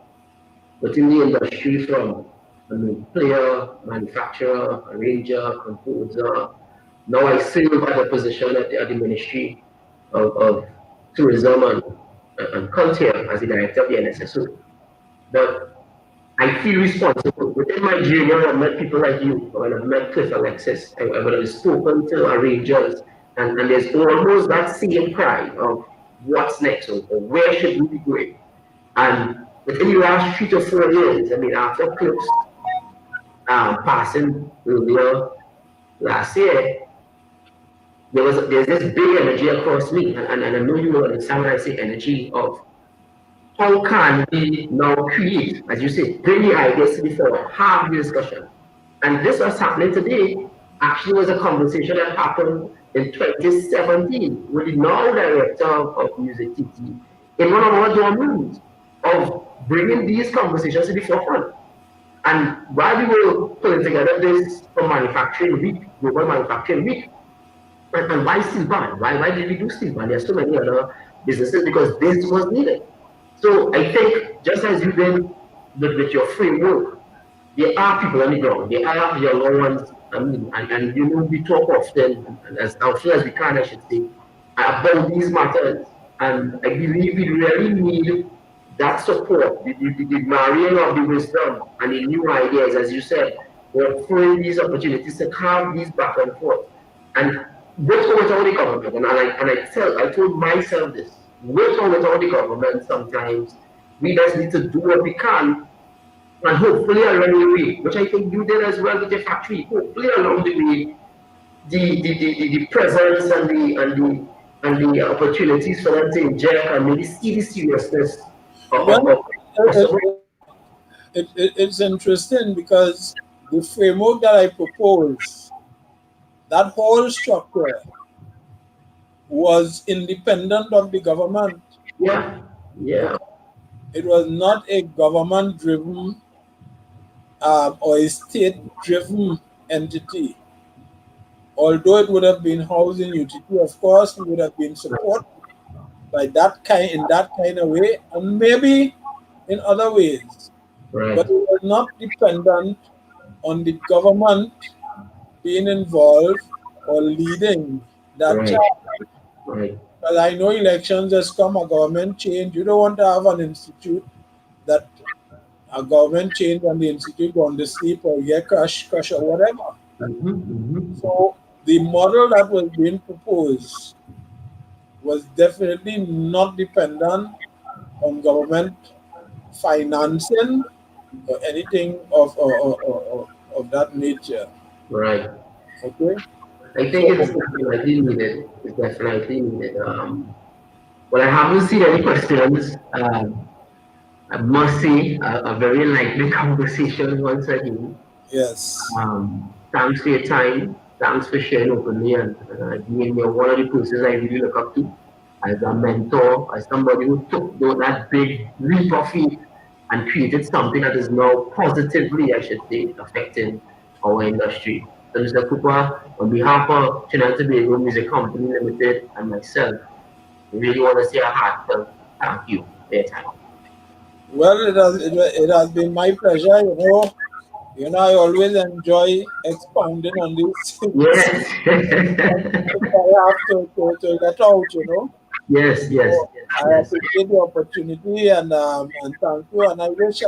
within the industry from, I mean, player, manufacturer, arranger, composer. Now I serve at a position at the Ministry of Tourism and Culture as the Director of the NSSO. But I feel responsible. Within my journey, I've met people like you, when I've met Cliff Alexis, I would have spoken to arrangers, and there's almost that same pride of what's next, or where should we be going. And within the last 3 to 4 years, I mean, after Cliff's passing earlier last year, there's this big energy across me, and I know you will understand when I say energy of how can we now create, as you say, bring the ideas to the fore, have the discussion. And this was happening today actually was a conversation that happened in 2017 with the now director of Music TT in one of our dorm rooms of bringing these conversations to the forefront. And while we were putting together this for Manufacturing Week, Global Manufacturing Week, and why Steelpan? Why did we do Steelpan? There's so many other businesses because this was needed. So I think just as you did with your framework, there are people on the ground, there are your loved ones, I mean, and you know, we talk often, as often as we can, I should say, about these matters. And I believe we really need that support, the marrying of the wisdom and the new ideas, as you said, offering these opportunities to have these back and forth. And with or without the government, I told myself this, with or without the government, sometimes we just need to do what we can, and hopefully along the way, which I think you did as well with your factory, hopefully along the way, the presence and the opportunities for them to inject and maybe see the seriousness Well, of possible. it's interesting because the framework that I propose, that whole structure was independent of the government. Yeah, yeah, It was not a government-driven or a state-driven entity. Although it would have been housed in UTT, of course, it would have been supported by that kind of way, and maybe in other ways. right, But it was not dependent on the government being involved or leading that right, charge. right, Because I know elections has come, a government change. You don't want to have an institute that a government change and the institute gone to sleep or get crash or whatever. So the model that was being proposed was definitely not dependent on government financing or anything of that nature. right. Okay. I think it's So definitely needed. It's definitely needed. Well, I haven't seen any questions. I must say, a very lively conversation once again. yes. Thanks for your time. Thanks for sharing openly. And again, you're one of the persons I really look up to as a mentor, as somebody who took that big leap of faith and created something that is now positively, I should say, affecting our industry. So, Mr. Cooper, on behalf of Trinidad Tobago Music Company Limited and myself, we really want to say a heartfelt thank you for your time. Well, it has been my pleasure. I always enjoy expounding on this. Yes. I have to let out. Yes, yes, So yes, I yes. appreciate the opportunity and thank you. And I wish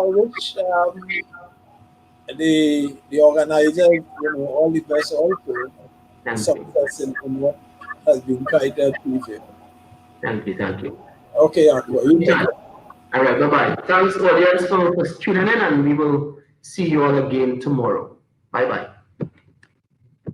the organizers, all the best also Thank you. success in what has been tried to achieve here. Thank you. Thank you. Okay, Aqua, you take Yeah. it. All right. Bye bye. Thanks, audience, for tuning in, and we will see you all again tomorrow. Bye bye.